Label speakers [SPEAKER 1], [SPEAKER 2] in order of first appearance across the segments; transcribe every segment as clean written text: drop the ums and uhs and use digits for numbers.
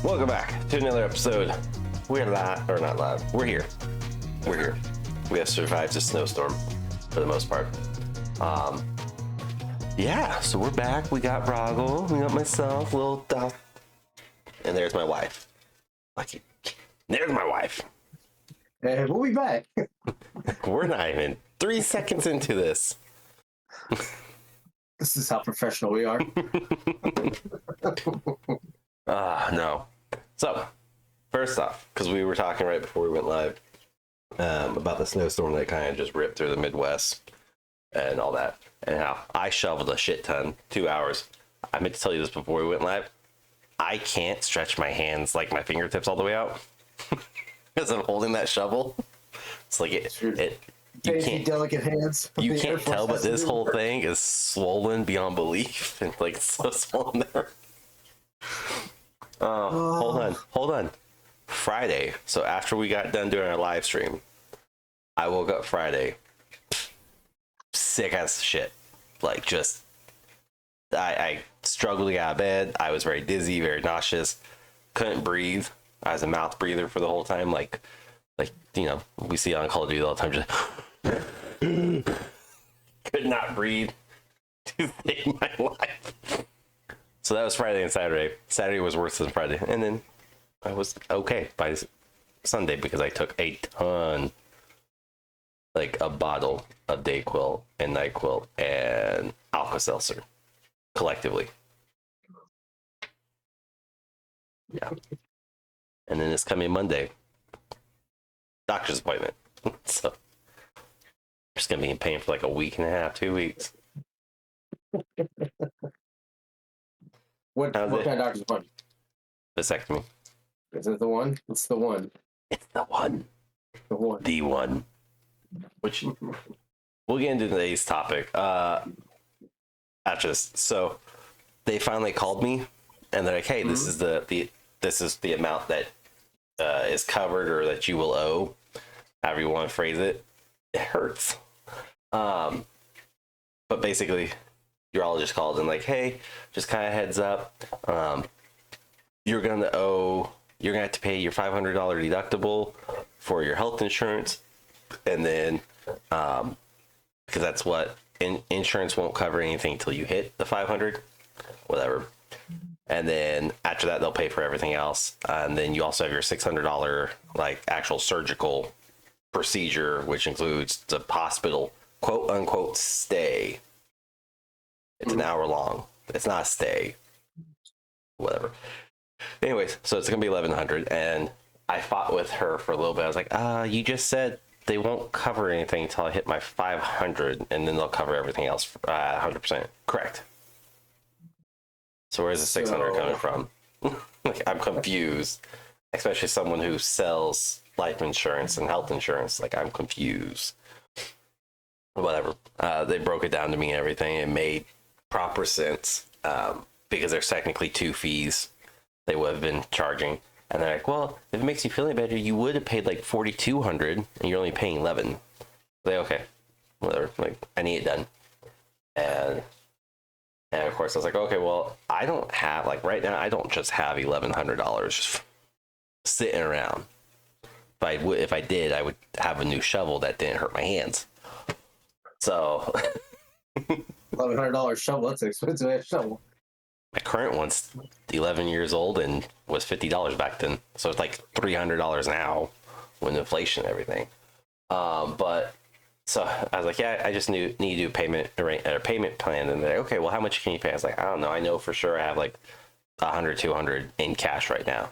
[SPEAKER 1] Welcome back to another episode. We're live, or not live. We're here. We're here. We have survived a snowstorm for the most part. Yeah, so we're back. We got Rahgel. We got myself, little Doc. And there's my wife. There's my wife.
[SPEAKER 2] Hey, we'll be back.
[SPEAKER 1] We're not even 3 seconds into this.
[SPEAKER 2] This is how professional we are.
[SPEAKER 1] No. So, first off, because we were talking right before we went live about the snowstorm that kind of just ripped through the Midwest and all that, and how I shoveled a shit ton, 2 hours. I meant to tell you this before we went live. I can't stretch my hands, like my fingertips, all the way out because I'm holding that shovel. It's like you can't,
[SPEAKER 2] delicate hands.
[SPEAKER 1] You can't tell, but this whole thing is swollen beyond belief, and like so swollen there. Hold on. Friday. So after we got done doing our live stream, I woke up Friday sick as shit. Like just, I struggled to get out of bed. I was very dizzy, very nauseous, couldn't breathe. I was a mouth breather for the whole time. Like you know, we see on Call of Duty all the time. Just could not breathe to save my life. So that was Friday and Saturday. Saturday was worse than Friday. And then I was okay by Sunday because I took a ton, like a bottle of Dayquil and NyQuil and Alka-Seltzer collectively. Yeah. And then this coming Monday, doctor's appointment. So I'm just going to be in pain for like a week and a half, 2 weeks.
[SPEAKER 2] What kind of doctor's appointment?
[SPEAKER 1] Vasectomy.
[SPEAKER 2] Is it the one? It's the one.
[SPEAKER 1] It's the one.
[SPEAKER 2] The one.
[SPEAKER 1] The one. Which we'll get into today's topic. After this. So they finally called me and they're like, hey, this is the amount that is covered or that you will owe. However you want to phrase it. It hurts. But basically urologist called and like, hey, just kind of heads up, you're gonna have to pay your $500 deductible for your health insurance, and then because that's what insurance won't cover anything until you hit the 500, whatever, and then after that they'll pay for everything else, and then you also have your $600 like actual surgical procedure, which includes the hospital quote unquote stay. It's an hour long. It's not a stay. Whatever. Anyways, so it's gonna be $1,100, and I fought with her for a little bit. I was like, you just said they won't cover anything until I hit my 500, and then they'll cover everything else 100%. Correct. So where's the 600 coming from? Like, I'm confused, especially someone who sells life insurance and health insurance. Like, I'm confused. Whatever. They broke it down to me and everything. It made proper sense, because there's technically two fees they would have been charging, and they're like, well, if it makes you feel any better, you would have paid like $4,200 and you're only paying $11. Like, okay, whatever, like I need it done. And of course I was like, okay, well, I don't have, like right now I don't just have $1,100 just sitting around. If I did, I would have a new shovel that didn't hurt my hands. So
[SPEAKER 2] $1,100 shovel. That's an expensive shovel.
[SPEAKER 1] My current one's 11 years old and was $50 back then. So it's like $300 now with inflation and everything. But so I was like, yeah, I just need to do payment plan. And they're like, okay, well, how much can you pay? I was like, I don't know. I know for sure I have like 100, 200 in cash right now.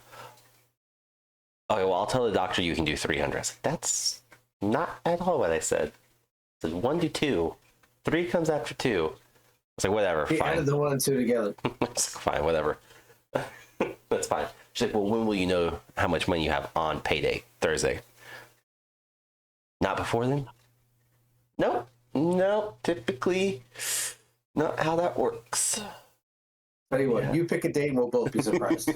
[SPEAKER 1] Okay, well, I'll tell the doctor you can do 300. I was like, that's not at all what I said. I said 1 to 2. 3 comes after 2. I was like, whatever,
[SPEAKER 2] He
[SPEAKER 1] fine.
[SPEAKER 2] added the 1 and 2 together.
[SPEAKER 1] I was like, fine, whatever. That's fine. She's like, well, when will you know how much money you have on payday? Thursday. Not before then? No, typically not how that works.
[SPEAKER 2] Tell you what, you pick a date and we'll both be surprised.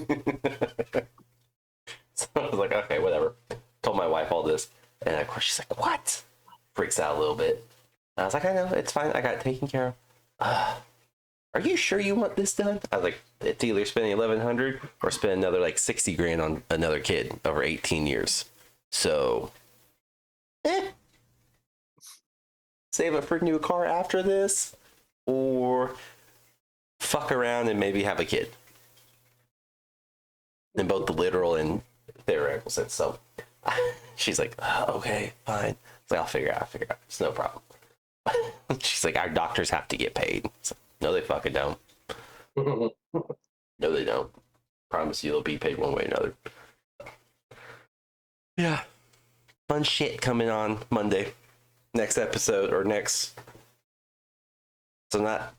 [SPEAKER 1] So I was like, okay, whatever. Told my wife all this, and of course she's like, what? Freaks out a little bit. And I was like, I know, it's fine. I got it taken care of. Are are you sure you want this done? I was like, it's either spending $1,100 or spend another like 60 grand on another kid over 18 years. So, save up for a new car after this, or fuck around and maybe have a kid. In both the literal and theoretical sense. So she's like, okay, fine. It's like, I'll figure it out. It's no problem. She's like, our doctors have to get paid. So, no, they fucking don't. No, they don't. Promise you they'll be paid one way or another. Yeah. Fun shit coming on Monday. Next episode, or next. So not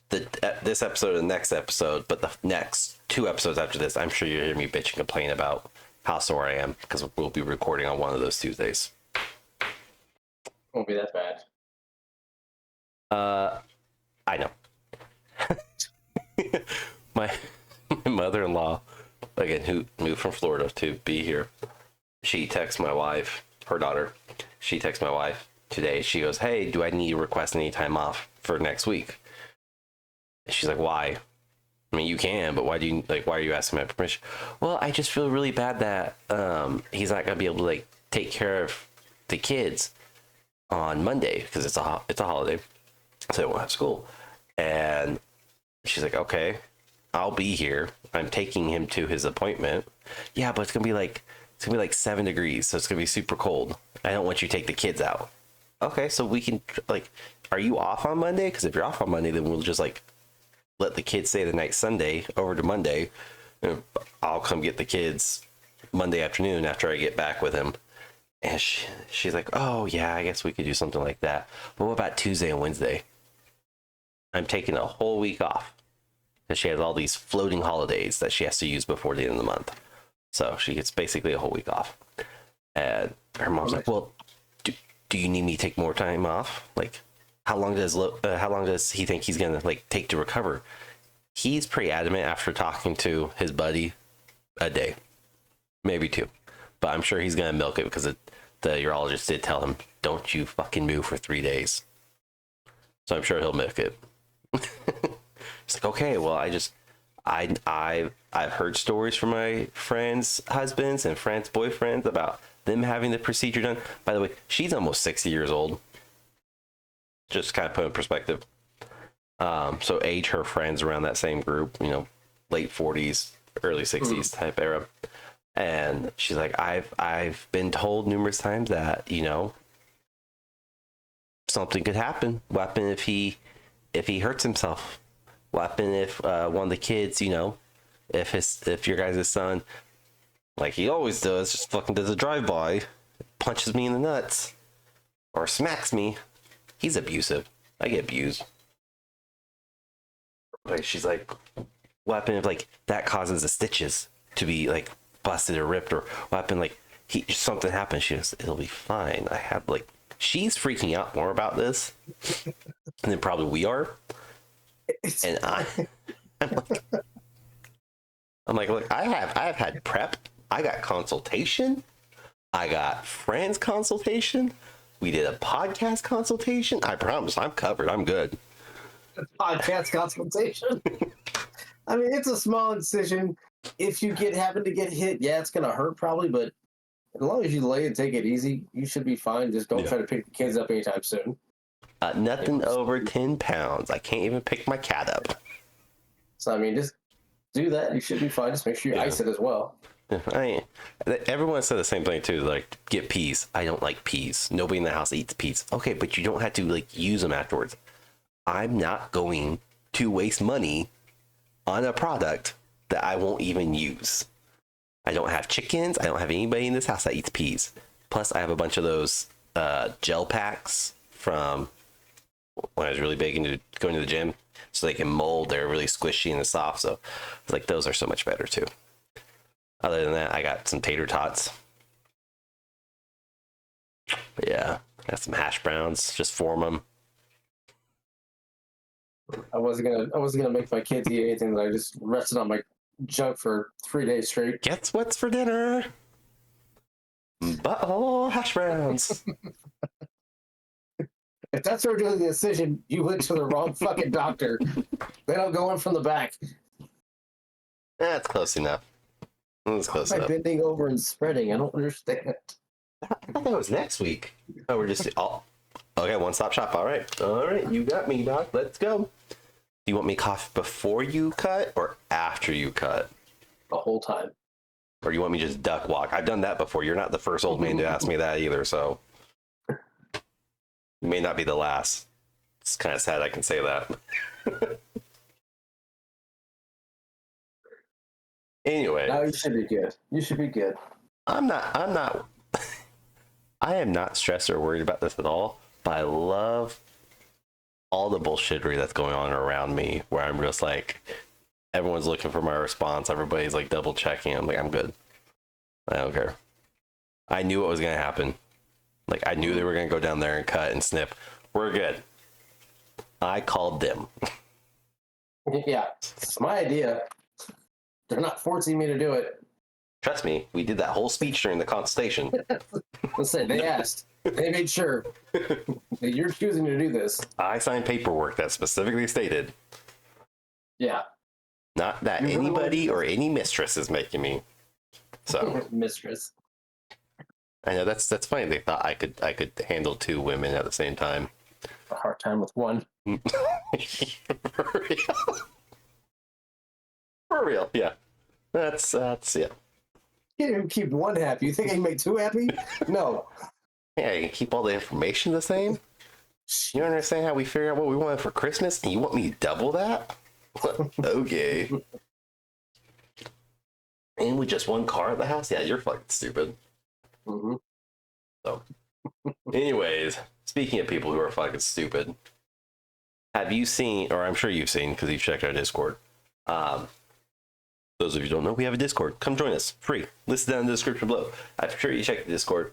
[SPEAKER 1] this episode or the next episode, but the next 2 episodes after this, I'm sure you'll hear me bitch and complain about how sore I am, because we'll be recording on one of those Tuesdays.
[SPEAKER 2] Won't be that bad.
[SPEAKER 1] I know. my mother-in-law, again, who moved from Florida to be here, she texts my wife, her daughter, she texts my wife today. She goes, hey, do I need to request any time off for next week? And she's like, why? I mean, you can, but why are you asking my permission? Well, I just feel really bad that he's not gonna be able to like take care of the kids on Monday because it's a holiday, so they won't have school. And she's like, okay, I'll be here. I'm taking him to his appointment. Yeah, but it's gonna be like 7 degrees, so it's gonna be super cold. I don't want you to take the kids out. Okay, so we can like, are you off on Monday? Because if you're off on Monday, then we'll just like let the kids stay the night Sunday over to Monday. And I'll come get the kids Monday afternoon after I get back with him. And she's like, oh yeah, I guess we could do something like that. But what about Tuesday and Wednesday? I'm taking a whole week off because she has all these floating holidays that she has to use before the end of the month. So she gets basically a whole week off. And her mom's like, well, do you need me to take more time off? Like, how long does he think he's gonna like take to recover? He's pretty adamant after talking to his buddy, a day, maybe 2, but I'm sure he's gonna milk it because the urologist did tell him, don't you fucking move for 3 days. So I'm sure he'll milk it. It's like, okay, well, I've heard stories from my friends' husbands and friends' boyfriends about them having the procedure done. By the way, she's almost 60 years old. Just kind of put in perspective. So age her friends around that same group, late 40s, early 60s type era. And she's like, I've been told numerous times that, something could happen. What happen if he hurts himself? What happen if one of the kids, if your guys' son, like he always does, just fucking does a drive-by, punches me in the nuts, or smacks me? He's abusive. I get abused. Like, she's like, what happened if like that causes the stitches to be like busted or ripped, or what happened like something happened? She goes, it'll be fine. I have like, she's freaking out more about this than probably we are. And I'm like, look, I have had prep. I got consultation. I got friends consultation. We did a podcast consultation. I promise I'm covered. I'm good.
[SPEAKER 2] Podcast consultation. I mean, it's a small incision. If you happen to get hit, yeah, it's gonna hurt probably, but as long as you lay and take it easy, you should be fine. Just don't try to pick the kids up anytime soon.
[SPEAKER 1] Nothing over 10 pounds. I can't even pick my cat up.
[SPEAKER 2] So I mean, just do that. You should be fine. Just make sure you ice it as well.
[SPEAKER 1] Everyone said the same thing too. Like, get peas. I don't like peas. Nobody in the house eats peas. Okay, but you don't have to like use them afterwards. I'm not going to waste money on a product that I won't even use. I don't have chickens. I don't have anybody in this house that eats peas. Plus, I have a bunch of those gel packs from when I was really big into going to the gym, so they can mold. They're really squishy and soft. So, like, those are so much better too. Other than that, I got some tater tots. But yeah, I got some hash browns. Just form them.
[SPEAKER 2] I wasn't gonna make my kids eat anything. I just rested on my junk for 3 days straight.
[SPEAKER 1] Guess what's for dinner? Butthole hash browns.
[SPEAKER 2] If that's where we're doing the incision, you went to the wrong fucking doctor. They don't go in from the back.
[SPEAKER 1] That's close enough. That's close
[SPEAKER 2] By
[SPEAKER 1] enough.
[SPEAKER 2] bending over and spreading, I don't understand.
[SPEAKER 1] I thought that was next week. Oh, we're just okay. One stop shop. All right. You got me, doc. Let's go. Do you want me cough before you cut or after you cut?
[SPEAKER 2] The whole time.
[SPEAKER 1] Or you want me just duck walk? I've done that before. You're not the first old man to ask me that either, so you may not be the last. It's kind of sad I can say that. Anyway.
[SPEAKER 2] No, you should be good. You should be good.
[SPEAKER 1] I'm not I am not stressed or worried about this at all, but I love all the bullshittery that's going on around me where I'm just like, everyone's looking for my response. Everybody's like double checking. I'm like, I'm good. I don't care. I knew what was going to happen. Like, I knew they were going to go down there and cut and snip. We're good. I called them.
[SPEAKER 2] Yeah, it's my idea. They're not forcing me to do it.
[SPEAKER 1] Trust me, we did that whole speech during the consultation.
[SPEAKER 2] Listen, they asked. They made sure that you're choosing to do this.
[SPEAKER 1] I signed paperwork that specifically stated,
[SPEAKER 2] Yeah.
[SPEAKER 1] not that
[SPEAKER 2] You really
[SPEAKER 1] anybody or any mistress is making me. So
[SPEAKER 2] Mistress.
[SPEAKER 1] I know that's funny. They thought I could handle two women at the same time.
[SPEAKER 2] A hard time with one.
[SPEAKER 1] For real. For real, yeah. That's yeah.
[SPEAKER 2] You can't even keep one happy. You think I can make two happy? No.
[SPEAKER 1] Yeah, you can keep all the information the same. You don't understand how we figure out what we wanted for Christmas, and you want me to double that? Okay. And with just one car at the house? Yeah, you're fucking stupid.
[SPEAKER 2] Mm-hmm.
[SPEAKER 1] So, anyways, speaking of people who are fucking stupid, have you seen, or I'm sure you've seen because you've checked our Discord. Those of you who don't know, we have a Discord. Come join us, free. Listed down in the description below. I'm sure you checked the Discord.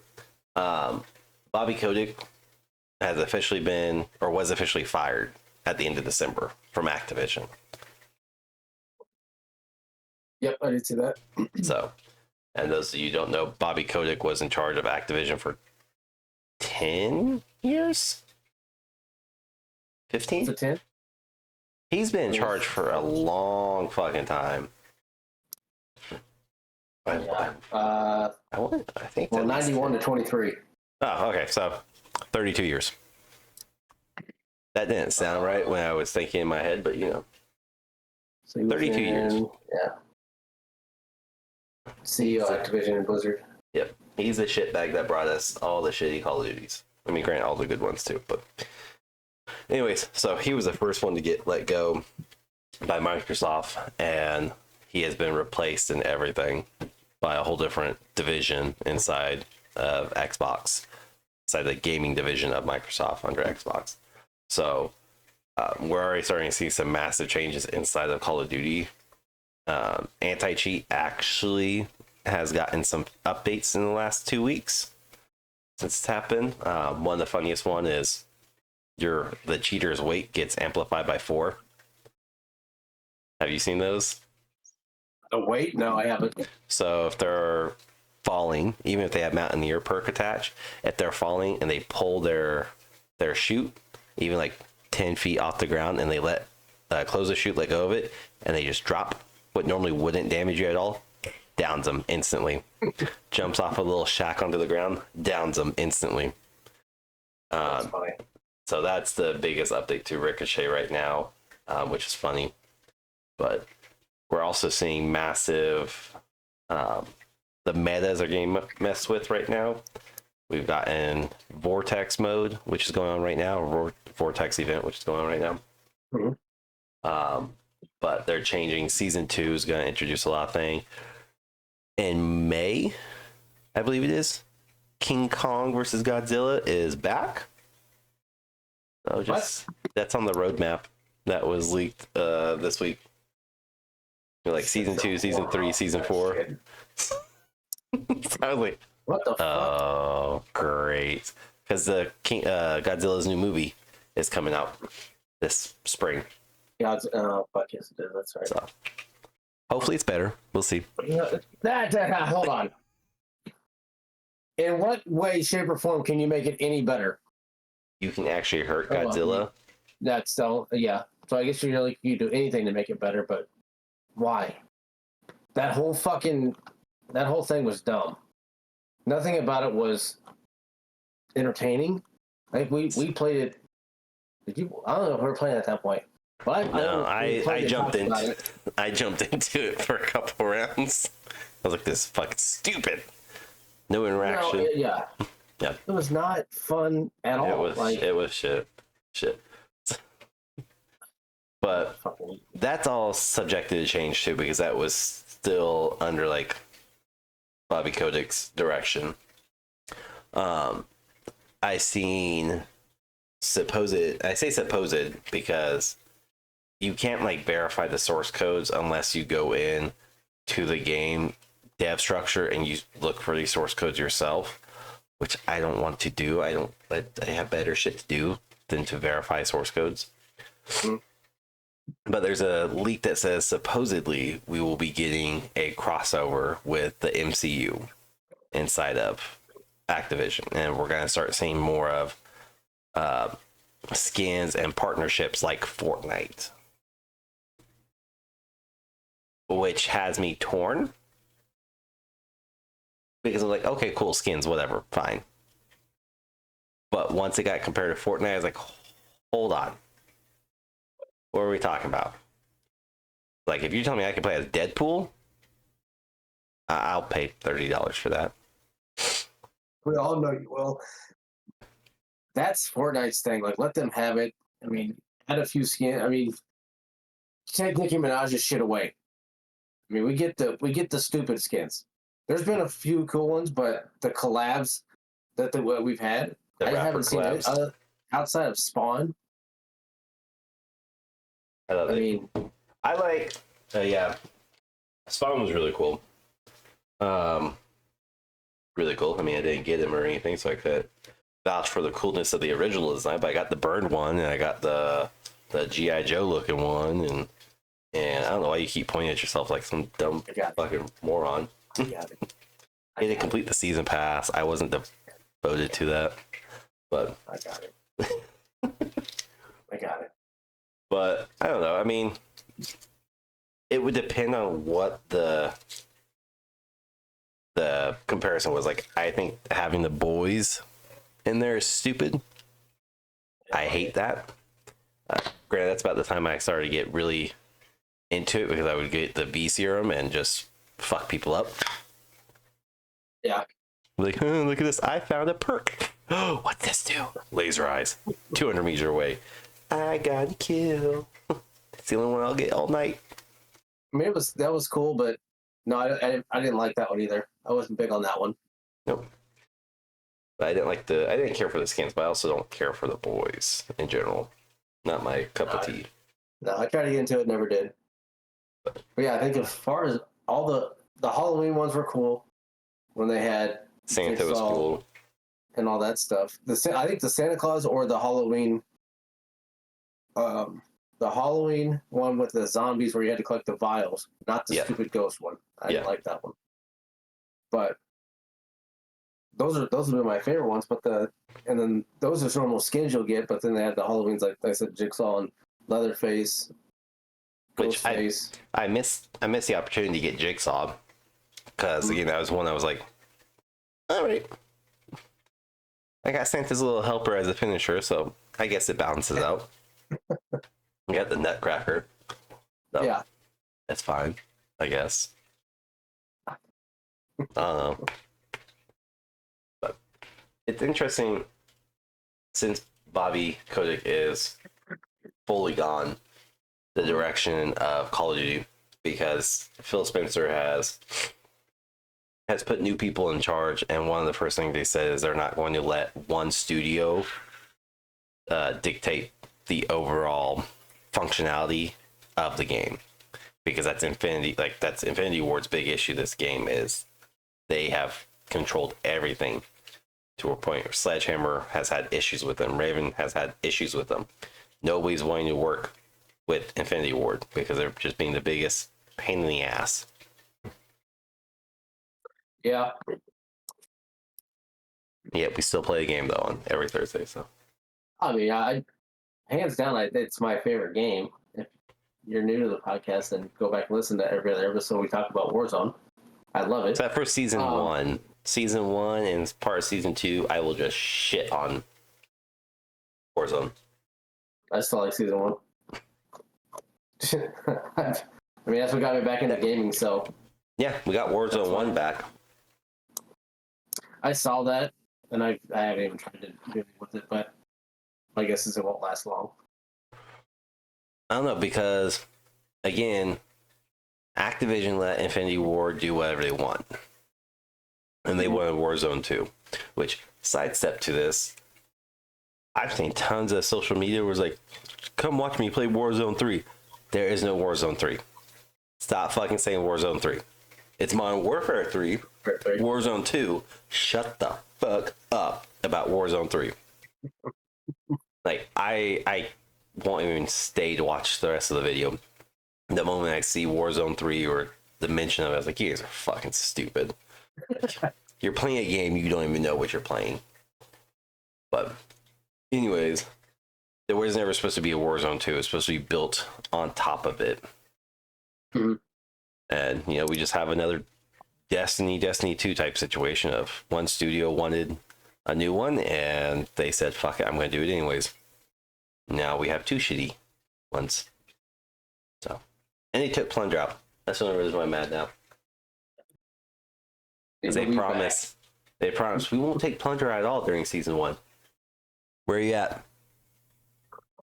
[SPEAKER 1] Bobby Kotick has officially been, or was officially fired at the end of December from Activision.
[SPEAKER 2] Yep, I did see that.
[SPEAKER 1] So, and those of you who don't know, Bobby Kotick was in charge of Activision for 10 years? 15?
[SPEAKER 2] 10?
[SPEAKER 1] He's been in charge for a long fucking time.
[SPEAKER 2] Yeah.
[SPEAKER 1] I think
[SPEAKER 2] Well,
[SPEAKER 1] that
[SPEAKER 2] 91 to 23.
[SPEAKER 1] Oh, okay. So 32 years. That didn't sound right when I was thinking in my head, but you know.
[SPEAKER 2] So he was
[SPEAKER 1] 32 years.
[SPEAKER 2] Yeah. CEO Activision and Blizzard.
[SPEAKER 1] Yep. He's the shitbag that brought us all the shitty Call of Duties. I mean, granted, all the good ones too, but anyways, so he was the first one to get let go by Microsoft, and he has been replaced in everything by a whole different division inside of Xbox, inside the gaming division of Microsoft under Xbox. So we're already starting to see some massive changes inside of Call of Duty. Anti-cheat actually has gotten some updates in the last 2 weeks since it's happened. One of the funniest one is the cheater's weight gets amplified by 4. Have you seen those?
[SPEAKER 2] Oh, wait. No, I haven't.
[SPEAKER 1] So if they're falling, even if they have Mountaineer perk attached, if they're falling and they pull their chute, even like 10 feet off the ground, and they close the chute, let go of it, and they just drop what normally wouldn't damage you at all, downs them instantly. Jumps off a little shack onto the ground, downs them instantly.
[SPEAKER 2] That's funny.
[SPEAKER 1] So that's the biggest update to Ricochet right now, which is funny. But we're also seeing massive, the metas are getting messed with right now. We've gotten Vortex mode, which is going on right now, or Vortex event, which is going on right now.
[SPEAKER 2] Mm-hmm.
[SPEAKER 1] But they're changing. Season 2 is going to introduce a lot of things. In May, I believe it is, King Kong versus Godzilla is back. So that's on the roadmap that was leaked this week. Like season 2, season 3, season 4. So I was like,
[SPEAKER 2] What the fuck?
[SPEAKER 1] oh, great. Because the Godzilla's new movie is coming out this spring.
[SPEAKER 2] Oh, fuck yes, it is. That's right.
[SPEAKER 1] So hopefully it's better. We'll see.
[SPEAKER 2] Hold on. In what way, shape, or form can you make it any better?
[SPEAKER 1] you can actually hurt
[SPEAKER 2] Oh,
[SPEAKER 1] Godzilla.
[SPEAKER 2] That's still, yeah. So I guess you're like, you do anything to make it better, but why? That whole thing was dumb. Nothing about it was entertaining. Like we played it. Did you? I don't know if we were playing at that point. But
[SPEAKER 1] I jumped into it for a couple rounds. I was like, this is fucking stupid. No interaction.
[SPEAKER 2] No, yeah.
[SPEAKER 1] Yeah.
[SPEAKER 2] It was not fun at all.
[SPEAKER 1] It was shit. But that's all subjected to change too, because that was still under like Bobby Kodak's direction. I say supposed because you can't like verify the source codes unless you go in to the game dev structure and you look for these source codes yourself, which I don't want to do. I have better shit to do than to verify source codes. Mm-hmm. But there's a leak that says supposedly we will be getting a crossover with the MCU inside of Activision, and we're going to start seeing more of skins and partnerships like Fortnite, which has me torn because I'm like, okay, cool, skins, whatever, fine. But once it got compared to Fortnite, I was like, hold on. What are we talking about? Like, if you tell me I can play as Deadpool, I'll pay $30 for that.
[SPEAKER 2] We all know you will. That's Fortnite's thing. Like, let them have it. I mean, add a few skins. I mean, take Nicki Minaj's shit away. I mean, we get the stupid skins. There's been a few cool ones, but the collabs that we've had, I haven't seen it outside of Spawn.
[SPEAKER 1] I like Spawn was really cool. Really cool. I mean, I didn't get him or anything, so I could vouch for the coolness of the original design, but I got the bird one and I got the G.I. Joe looking one, and I don't know why you keep pointing at yourself like some dumb fucking moron. I didn't complete the season pass. I wasn't devoted to that, but
[SPEAKER 2] I got it. I got it.
[SPEAKER 1] But I don't know. I mean, it would depend on what the comparison was. Like, I think having the boys in there is stupid. I hate that. Granted, that's about the time I started to get really into it because I would get the B serum and just fuck people up.
[SPEAKER 2] Yeah.
[SPEAKER 1] Like, oh, look at this. I found a perk. Oh, what's this do? Laser eyes. 200 meters away. I got a kill. It's the only one I'll get all night.
[SPEAKER 2] I mean, that was cool, but no, I didn't like that one either. I wasn't big on that one.
[SPEAKER 1] Nope. But I didn't care for the skins, but I also don't care for the boys in general. Not my cup of tea.
[SPEAKER 2] No, I tried to get into it, never did. But yeah, I think as far as all the Halloween ones were cool when they had
[SPEAKER 1] Santa was cool
[SPEAKER 2] and all that stuff. I think the Santa Claus or the Halloween one with the zombies where you had to collect the vials, not the stupid ghost one. I didn't like that one. But those have been my favorite ones. And then those are normal skins you'll get. But then they had the Halloweens, like I said, Jigsaw and Leatherface, Ghostface.
[SPEAKER 1] I missed the opportunity to get Jigsaw because again that was one I was like, all right. I got Santa's little helper as a finisher, so I guess it balances out. We got the Nutcracker. So
[SPEAKER 2] yeah.
[SPEAKER 1] That's fine, I guess. I don't know. But it's interesting since Bobby Kotick is fully gone the direction of Call of Duty because Phil Spencer has put new people in charge, and one of the first things they said is they're not going to let one studio dictate the overall functionality of the game, because that's Infinity Ward's big issue. This game is they have controlled everything to a point where Sledgehammer has had issues with them, Raven has had issues with them. Nobody's wanting to work with Infinity Ward because they're just being the biggest pain in the ass.
[SPEAKER 2] Yeah.
[SPEAKER 1] Yeah, we still play a game though on every Thursday. So
[SPEAKER 2] I mean, hands down, it's my favorite game. If you're new to the podcast, then go back and listen to every other episode we talk about Warzone. I love it.
[SPEAKER 1] Except for season one. Season 1 and part of season 2, I will just shit on Warzone.
[SPEAKER 2] I still like season 1. I mean, that's what got me back into gaming, so.
[SPEAKER 1] Yeah, we got Warzone 1 back.
[SPEAKER 2] I saw that, and I haven't even tried to do anything with it, but my guess is it won't last long.
[SPEAKER 1] I don't know, because, again, Activision let Infinity Ward do whatever they want. And they wanted Warzone 2, which, sidestep to this, I've seen tons of social media where it's like, come watch me play Warzone 3. There is no Warzone 3. Stop fucking saying Warzone 3. It's Modern Warfare 3, Warzone 2. Shut the fuck up about Warzone 3. Like, I won't even stay to watch the rest of the video. The moment I see Warzone 3 or the mention of it, I was like, you guys are fucking stupid. You're playing a game, you don't even know what you're playing. But, anyways, there was never supposed to be a Warzone 2. It was supposed to be built on top of it.
[SPEAKER 2] Mm-hmm.
[SPEAKER 1] And, you know, we just have another Destiny 2 type situation of one studio wanted a new one, and they said, fuck it, I'm going to do it anyways. Now we have 2 shitty ones. So, and they took Plunger out. That's the only reason why I'm mad now. They promise we won't take Plunger out at all during season 1. Where are you at?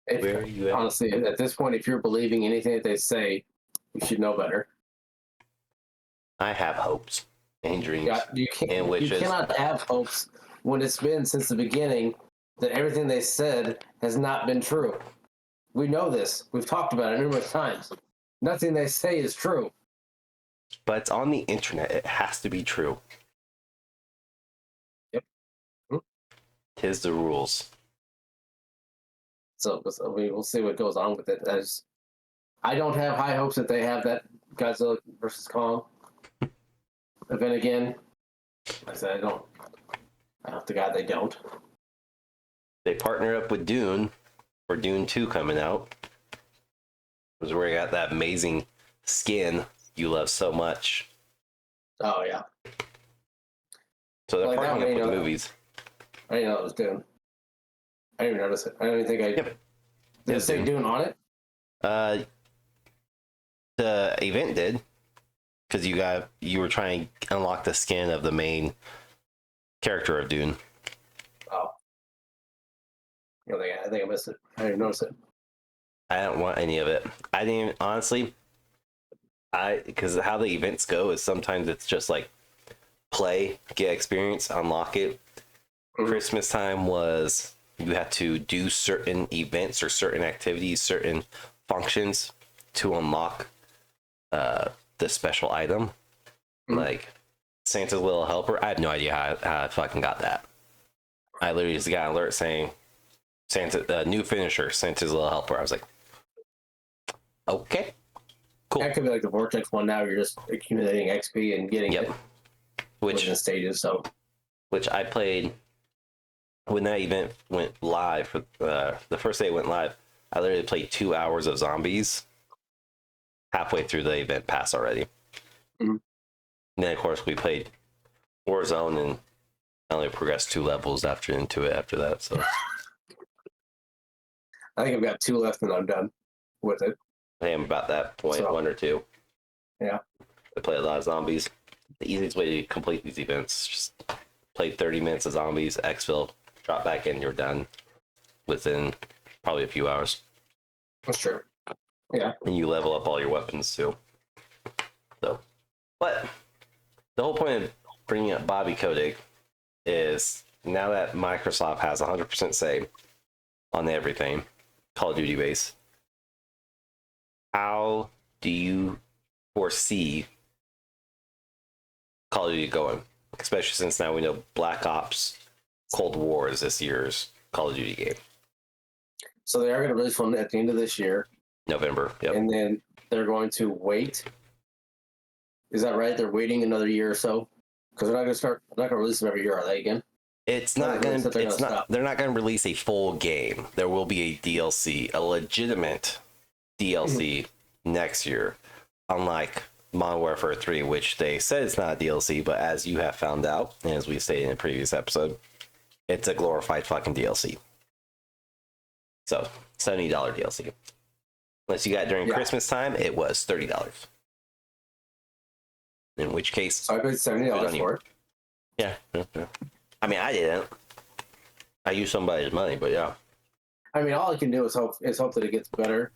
[SPEAKER 1] Where are you at?
[SPEAKER 2] Honestly, at this point, if you're believing anything that they say, you should know better.
[SPEAKER 1] I have hopes and dreams and wishes.
[SPEAKER 2] You cannot have hopes when it's been since the beginning that everything they said has not been true. We know this. We've talked about it numerous times. Nothing they say is true.
[SPEAKER 1] But it's on the internet. It has to be true.
[SPEAKER 2] Yep.
[SPEAKER 1] Tis the rules.
[SPEAKER 2] So we'll see what goes on with it. I don't have high hopes that they have that Godzilla versus Kong event again. Like I said, I don't. I hope to God they don't.
[SPEAKER 1] They partner up with Dune for Dune 2 coming out. This is where you got that amazing skin you love so much.
[SPEAKER 2] Oh, yeah.
[SPEAKER 1] So they're partnering up with movies.
[SPEAKER 2] I didn't know it was Dune. I didn't even notice it. I don't even think I...
[SPEAKER 1] Yep.
[SPEAKER 2] Did it say Dune on it?
[SPEAKER 1] The event did. Because you were trying to unlock the skin of the main character of Dune.
[SPEAKER 2] Oh. I think I missed it. I didn't notice it.
[SPEAKER 1] I don't want any of it. I didn't even, honestly, because how the events go is sometimes it's just like play, get experience, unlock it. Mm-hmm. Christmas time was you had to do certain events or certain activities, certain functions to unlock the special item. Mm-hmm. Like Santa's Little Helper. I have no idea how I fucking got that. I literally just got an alert saying Santa, new finisher, Santa's Little Helper. I was like, okay, cool.
[SPEAKER 2] That could be like the Vortex one now. You're just accumulating XP and getting it.
[SPEAKER 1] Which
[SPEAKER 2] stages, so.
[SPEAKER 1] Which I played when that event went live. For the first day it went live, I literally played 2 hours of zombies halfway through the event pass already. Mm-hmm. And then, of course, we played Warzone, and I only progressed 2 levels after that. So
[SPEAKER 2] I think I've got 2 left, and I'm done with it.
[SPEAKER 1] I am about that point, 1 or 2.
[SPEAKER 2] Yeah.
[SPEAKER 1] I play a lot of zombies. The easiest way to complete these events is just play 30 minutes of zombies, exfil, drop back in, you're done within probably a few hours.
[SPEAKER 2] That's true. Yeah.
[SPEAKER 1] And you level up all your weapons too. So, but the whole point of bringing up Bobby Kotick is now that Microsoft has 100% say on everything Call of Duty base, how do you foresee Call of Duty going? Especially since now we know Black Ops Cold War is this year's Call of Duty game.
[SPEAKER 2] So they are going to release one at the end of this year.
[SPEAKER 1] November, yep.
[SPEAKER 2] And then they're going to wait. Is that right? They're waiting another year or so? Because they're not going to release them every year, are they again?
[SPEAKER 1] It's not going to. It's not.
[SPEAKER 2] Stop.
[SPEAKER 1] They're not going to release a full game. There will be a DLC, a legitimate DLC next year, unlike Modern Warfare 3, which they said it's not a DLC, but as you have found out, and as we stated in a previous episode, it's a glorified fucking DLC. So $70 DLC. Unless you got it during Christmas time, it was $30. In which case,
[SPEAKER 2] so I paid $70 for it.
[SPEAKER 1] Yeah. I mean, I didn't. I used somebody's money, but yeah.
[SPEAKER 2] I mean, all I can do is hope that it gets better.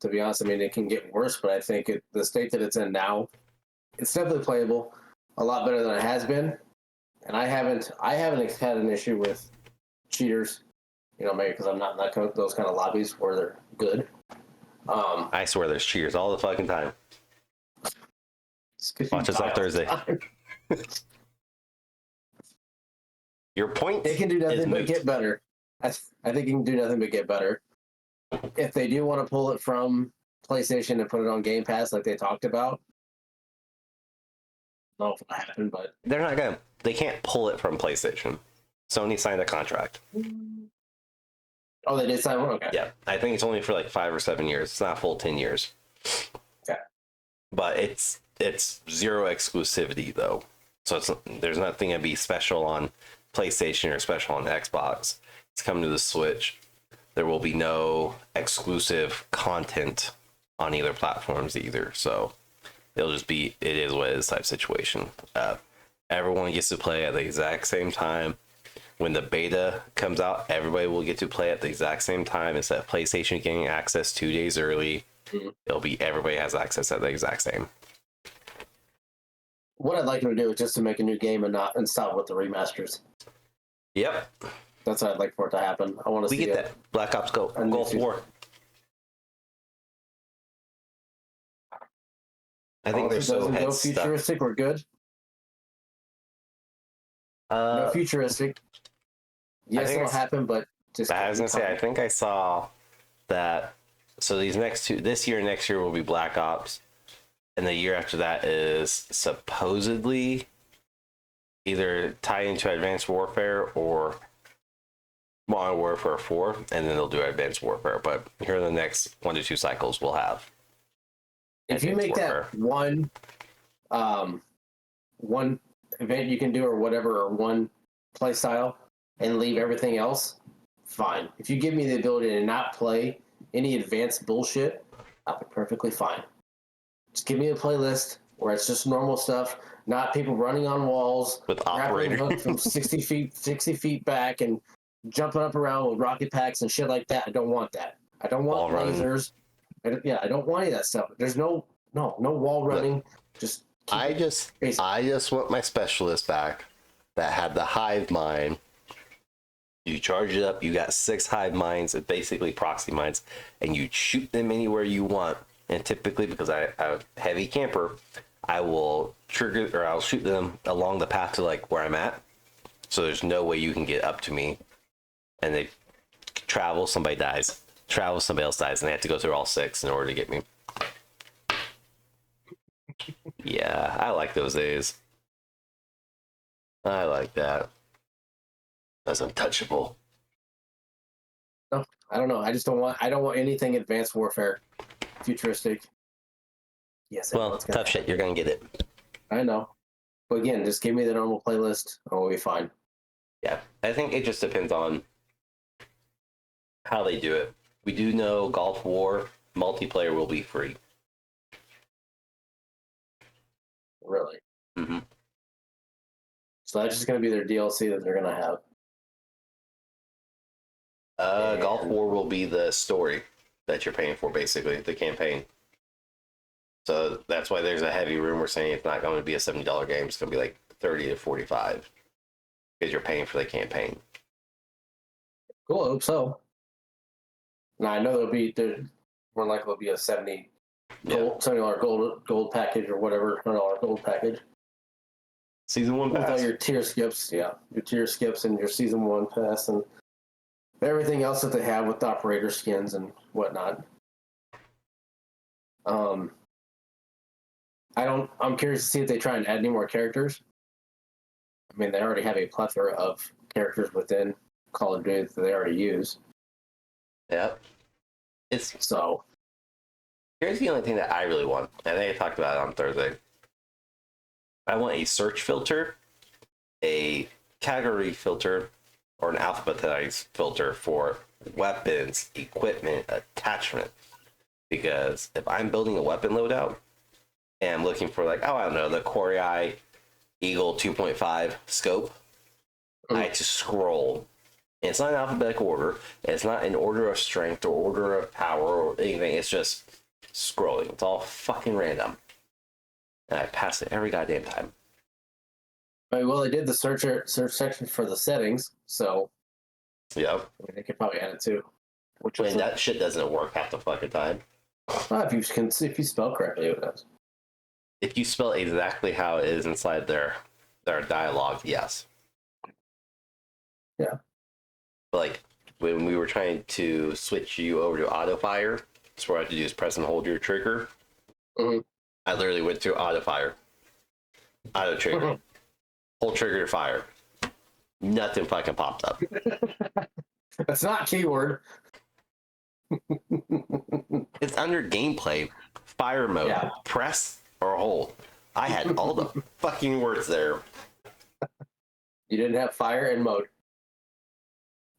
[SPEAKER 2] To be honest, I mean, it can get worse, but I think the state that it's in now, it's definitely playable, a lot better than it has been. And I haven't had an issue with cheaters, maybe because I'm not in those kind of lobbies where they're good.
[SPEAKER 1] I swear, there's cheaters all the fucking time. Watch us on Thursday. Your point.
[SPEAKER 2] It can do nothing but get better. I think it can do nothing but get better. If they do want to pull it from PlayStation and put it on Game Pass like they talked about, I don't know if it'll happen, but
[SPEAKER 1] they're not gonna. They can't pull it from PlayStation. Sony signed a contract.
[SPEAKER 2] Oh, they did sign one? Okay.
[SPEAKER 1] Yeah, I think it's only for like 5 or 7 years. It's not full 10 years.
[SPEAKER 2] Okay.
[SPEAKER 1] But it's zero exclusivity though, so there's nothing to be special on PlayStation or special on Xbox. It's coming to the Switch. There will be no exclusive content on either platforms either. So it'll just be, it is what it is type situation. Everyone gets to play at the exact same time. When the beta comes out, everybody will get to play at the exact same time. Instead of PlayStation getting access 2 days early, it'll be everybody has access at the exact same.
[SPEAKER 2] What I'd like them to do is just to make a new game and stop with the remasters.
[SPEAKER 1] Yep.
[SPEAKER 2] That's what I'd like for it to happen. I want to see
[SPEAKER 1] get that. Black Ops Gulf War. I think they're so
[SPEAKER 2] no futuristic. We're good. No futuristic. Yes, it'll happen, but just.
[SPEAKER 1] I was gonna say, I think I saw that. So these this year and next year will be Black Ops, and the year after that is supposedly either tied into Advanced Warfare or Modern Warfare 4, and then they'll do Advanced Warfare. But here in the next 1 to 2 cycles, we'll have.
[SPEAKER 2] If you make that one event you can do or whatever, or one play style, and leave everything else, fine. If you give me the ability to not play any advanced bullshit, I'll be perfectly fine. Just give me a playlist where it's just normal stuff, not people running on walls
[SPEAKER 1] with operators
[SPEAKER 2] from 60 feet back and jumping up around with rocket packs and shit like that. I don't want that. I don't want lasers. I don't want any of that stuff. There's no wall running. Look,
[SPEAKER 1] I just want my specialist back that had the hive mind. You charge it up, you got 6 hive minds, basically proxy mines, and you shoot them anywhere you want. And typically, because I'm a heavy camper, I will I'll shoot them along the path to like where I'm at. So there's no way you can get up to me. And they travel, somebody dies. Travel, somebody else dies, and they have to go through all 6 in order to get me. Yeah, I like those days. I like that. That's untouchable.
[SPEAKER 2] No, I don't know. I don't want anything Advanced Warfare, futuristic. Yes.
[SPEAKER 1] Well, tough shit. You're gonna get it.
[SPEAKER 2] I know. But again, just give me the normal playlist, and we'll be fine.
[SPEAKER 1] Yeah, I think it just depends on how they do it. We do know Gulf War multiplayer will be free.
[SPEAKER 2] Really?
[SPEAKER 1] Mm-hmm.
[SPEAKER 2] So that's just going to be their DLC that they're going to have.
[SPEAKER 1] Gulf War will be the story that you're paying for, basically, the campaign. So that's why there's a heavy rumor saying it's not going to be a $70 game. It's going to be like $30 to $45 because you're paying for the campaign.
[SPEAKER 2] Cool, I hope so. Now I know more likely there'll be a $70 gold package or whatever, $100 gold package.
[SPEAKER 1] Season 1 pass.
[SPEAKER 2] With all your tier skips, your tier skips and your Season 1 pass and everything else that they have with the operator skins and whatnot. I'm curious to see if they try and add any more characters. I mean, they already have a plethora of characters within Call of Duty that they already use.
[SPEAKER 1] Yep. It's
[SPEAKER 2] So
[SPEAKER 1] here's the only thing that I really want. I think I talked about it on Thursday. I want a search filter, a category filter, or an alphabetized filter for weapons, equipment, attachment. Because if I'm building a weapon loadout and I'm looking for like, oh, I don't know, the Corei Eagle 2.5 scope, I had to scroll. And it's not in alphabetical order. It's not in order of strength or order of power or anything. It's just scrolling. It's all fucking random. And I pass it every goddamn time.
[SPEAKER 2] well, they did the search section for the settings, so
[SPEAKER 1] Yep.
[SPEAKER 2] I mean, they could probably add it too. Which
[SPEAKER 1] When that shit doesn't work half the fucking time.
[SPEAKER 2] if you spell correctly, it does.
[SPEAKER 1] If you spell exactly how it is inside their dialogue, yes.
[SPEAKER 2] Yeah.
[SPEAKER 1] But like when we were trying to switch you over to auto fire, so what I had to do is press and hold your trigger.
[SPEAKER 2] Mhm.
[SPEAKER 1] I literally went through auto fire, auto trigger, hold trigger to fire. Nothing fucking popped up.
[SPEAKER 2] That's not keyword.
[SPEAKER 1] It's under gameplay, fire mode,
[SPEAKER 2] Yeah.
[SPEAKER 1] press or hold. I had all the fucking words there.
[SPEAKER 2] You didn't have fire and mode.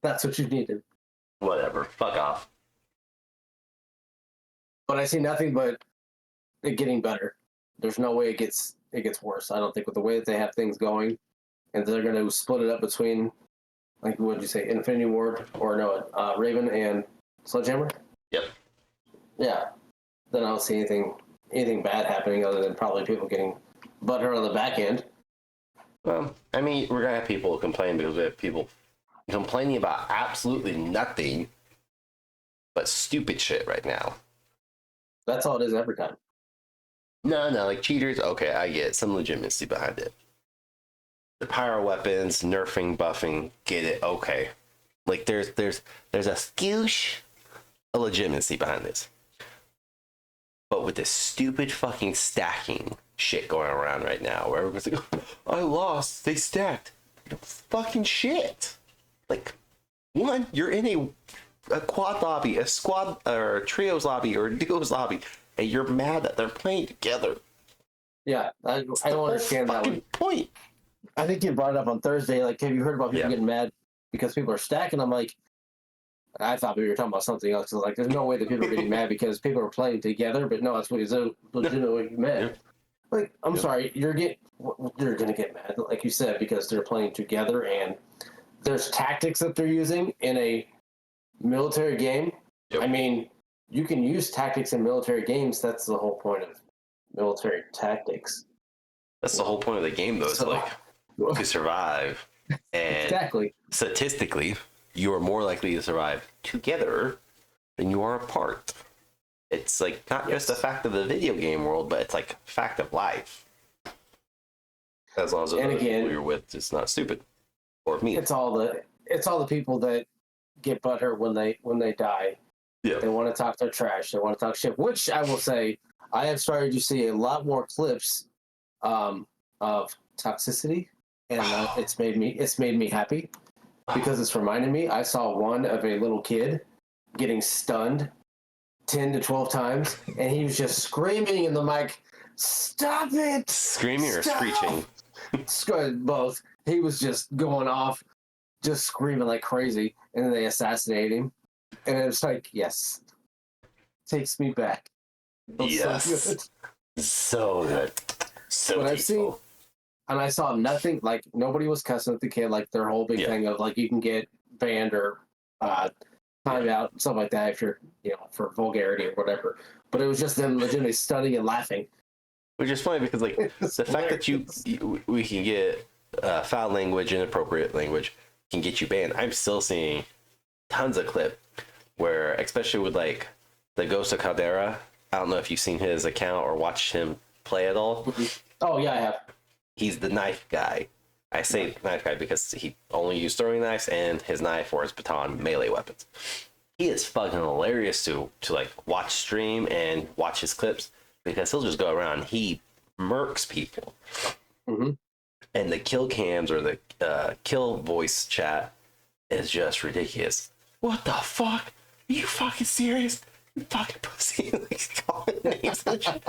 [SPEAKER 2] That's what you needed.
[SPEAKER 1] Whatever, fuck off.
[SPEAKER 2] But I see nothing but it getting better. There's no way it gets worse. I don't think with the way that they have things going, and they're going to split it up between, like, what did you say, Infinity Ward or no, Raven and Sledgehammer.
[SPEAKER 1] Yep.
[SPEAKER 2] Yeah. Then I don't see anything bad happening other than probably people getting butthurt on the back end.
[SPEAKER 1] Well, I mean, we're gonna have people complain because we have people complaining about absolutely nothing but stupid shit right now.
[SPEAKER 2] That's all it is every time.
[SPEAKER 1] No, like cheaters. Okay, I get some legitimacy behind it. The pyro weapons, nerfing, buffing, get it. Okay, like there's a skoosh of legitimacy behind this. But with this stupid fucking stacking shit going around right now, where everyone's like, oh, I lost, they stacked. Fucking shit. Like, one, you're in a quad lobby, a squad, or a trios lobby, or a duos lobby, and you're mad that they're playing together.
[SPEAKER 2] Yeah, I don't understand that one.
[SPEAKER 1] Point.
[SPEAKER 2] I think you brought it up on Thursday. Like, have you heard about people
[SPEAKER 1] Yeah.
[SPEAKER 2] getting mad because people are stacking? I'm like, I thought we were talking about something else. Like, there's no way that people are getting mad because people are playing together. But no, that's what he's legitimately mad.
[SPEAKER 1] Yeah.
[SPEAKER 2] Like, I'm sorry, you're gonna get mad, like you said, because they're playing together and there's tactics that they're using in a military game.
[SPEAKER 1] Yep.
[SPEAKER 2] I mean, you can use tactics in military games. That's the whole point of military tactics.
[SPEAKER 1] That's the whole point of the game, though. It's
[SPEAKER 2] So-
[SPEAKER 1] like to survive. And
[SPEAKER 2] Exactly.
[SPEAKER 1] statistically, you are more likely to survive together than you are apart. It's like not just a fact of the video game world, but it's like a fact of life. As long as the people you're with is not stupid or me.
[SPEAKER 2] It's all the people that get butthurt when they die.
[SPEAKER 1] Yeah.
[SPEAKER 2] They want to talk their trash. They want to talk shit. Which I will say, I have started to see a lot more clips of toxicity, and it's made me happy because it's reminded me. I saw one of a little kid getting stunned 10 to 12 times, and he was just screaming in the mic, "Stop it!"
[SPEAKER 1] Screaming or
[SPEAKER 2] Stop!
[SPEAKER 1] screeching?
[SPEAKER 2] Both. He was just going off, just screaming like crazy, and then they assassinate him. And it was like, yes, takes me back. Feels
[SPEAKER 1] Yes.
[SPEAKER 2] so good.
[SPEAKER 1] So good. So
[SPEAKER 2] But I've
[SPEAKER 1] peaceful.
[SPEAKER 2] seen, and I saw nothing, like nobody was cussing at the kid, like their whole big thing of like you can get banned or timed out, stuff like that if you're, for vulgarity or whatever. But it was just them legitimately stunning and laughing.
[SPEAKER 1] Which is funny because like
[SPEAKER 2] It's
[SPEAKER 1] the fact that we can get foul language, inappropriate language can get you banned. I'm still seeing tons of clip where, especially with like the Ghost of Caldera, I don't know if you've seen his account or watched him play at all.
[SPEAKER 2] Oh yeah, I have.
[SPEAKER 1] He's the knife guy. I say knife guy because he only used throwing knives and his knife or his baton melee weapons. He is fucking hilarious to like watch stream and watch his clips because he'll just go around. He murks people.
[SPEAKER 2] Mm-hmm.
[SPEAKER 1] and the kill cams or the kill voice chat is just ridiculous. What the fuck? Are you fucking serious? You fucking pussy. Like, calling names and shit.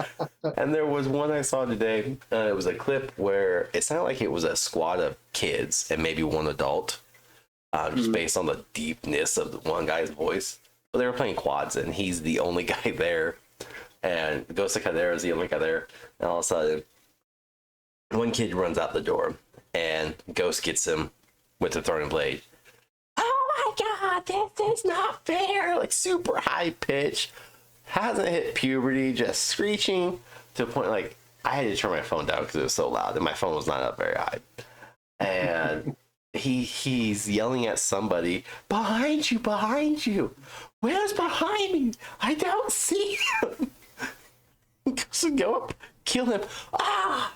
[SPEAKER 1] And there was one I saw today. It was a clip where it sounded like it was a squad of kids and maybe one adult, just based on the deepness of the one guy's voice. But they were playing quads, and he's the only guy there. And Ghost of Cadera is the only guy there. And all of a sudden, one kid runs out the door, and Ghost gets him with the throwing blade. Oh my god, this is not fair! Like super high pitch, hasn't hit puberty, just screeching to the point like I had to turn my phone down because it was so loud, and my phone was not up very high. And he's yelling at somebody, behind you! Where's behind me? I don't see him. He goes to go up, kill him. Ah!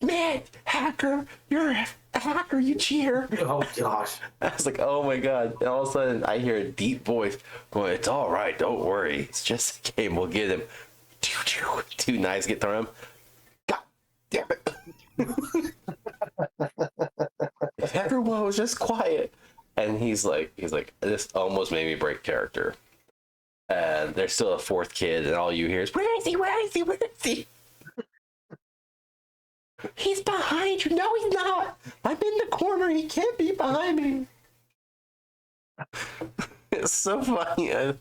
[SPEAKER 1] Man, hacker, you're a hacker, you cheater.
[SPEAKER 2] Oh gosh.
[SPEAKER 1] I was like, oh my god. And all of a sudden I hear a deep voice going, it's all right, don't worry. It's just a game, we'll get him. Two knives get thrown him. God damn it. If everyone was just quiet. And he's like, this almost made me break character. And there's still a fourth kid, and all you hear is, where is he? He's behind you. No, he's not. I'm in the corner. He can't be behind me. It's so funny. I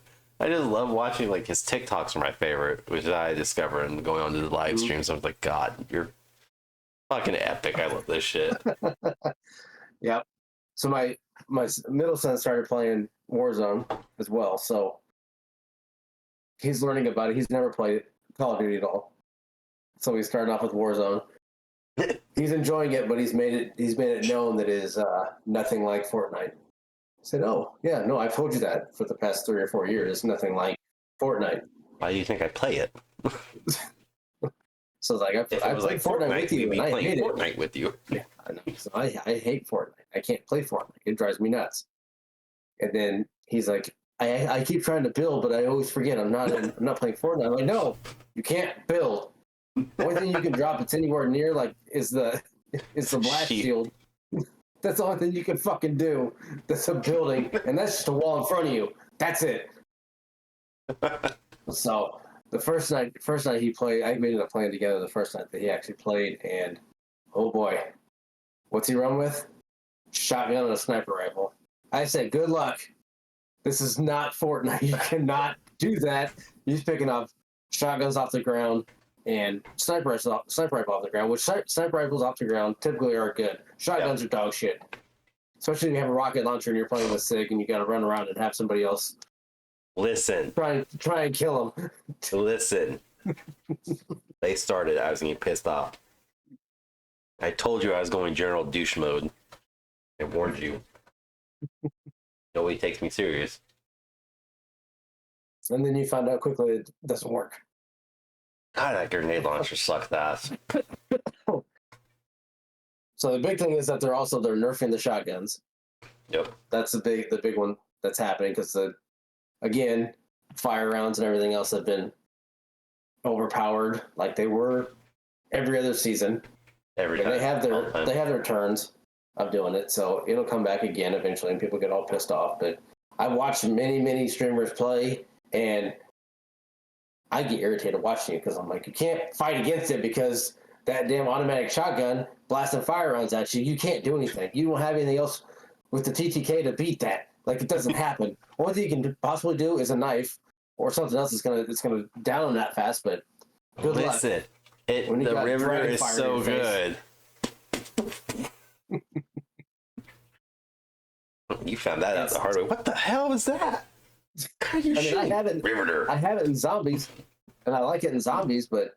[SPEAKER 1] just love watching, like, his TikToks are my favorite, which I discovered and going on to the live streams. I was like, God, you're fucking epic. I love this shit.
[SPEAKER 2] Yep. So my middle son started playing Warzone as well, so he's learning about it. He's never played Call of Duty at all, so he started off with Warzone. He's enjoying it, but he's made it known that it is nothing like Fortnite. I said, "Oh yeah, no, I've told you that for the past 3 or 4 years. It's nothing like Fortnite."
[SPEAKER 1] Why do you think I play it?
[SPEAKER 2] So it's like I played Fortnite with you, and I hate
[SPEAKER 1] Fortnite with you.
[SPEAKER 2] Yeah, I know. So I hate Fortnite. I can't play Fortnite. It drives me nuts. And then he's like, I keep trying to build, but I always forget I'm not playing Fortnite. I'm like, no, you can't build. The only thing you can drop that's anywhere near like is the blast shield. That's the only thing you can fucking do. That's a building, and that's just a wall in front of you. That's it. So the first night he played, I ended up playing together the first night that he actually played, and oh boy, what's he run with? Shotgun and a sniper rifle. I said, good luck. This is not Fortnite. You cannot do that. He's picking up shotguns off the ground and sniper rifle off the ground, which sniper rifles off the ground typically are good. Shotguns are dog shit. Especially if you have a rocket launcher and you're playing with Sig and you got to run around and have somebody else
[SPEAKER 1] Listen.
[SPEAKER 2] try and kill him.
[SPEAKER 1] Listen. They started. I was getting pissed off. I told you I was going general douche mode. I warned you. Nobody takes me serious.
[SPEAKER 2] And then you find out quickly it doesn't work.
[SPEAKER 1] God, that grenade launcher sucked ass.
[SPEAKER 2] So the big thing is that they're nerfing the shotguns.
[SPEAKER 1] Yep.
[SPEAKER 2] That's the big one that's happening because again, fire rounds and everything else have been overpowered like they were every other season.
[SPEAKER 1] Every time.
[SPEAKER 2] They have their turns of doing it, so it'll come back again eventually, and people get all pissed off. But I've watched many streamers play, and I get irritated watching it because I'm like, you can't fight against it because that damn automatic shotgun blasting fire rounds at you. You can't do anything. You don't have anything else with the TTK to beat that. Like, it doesn't happen. Only thing you can possibly do is a knife or something else that's gonna down them that fast. But good luck.
[SPEAKER 1] Listen, the river is so good. You found that out the hard way. What the hell was that?
[SPEAKER 2] I have it in zombies, and I like it in zombies, but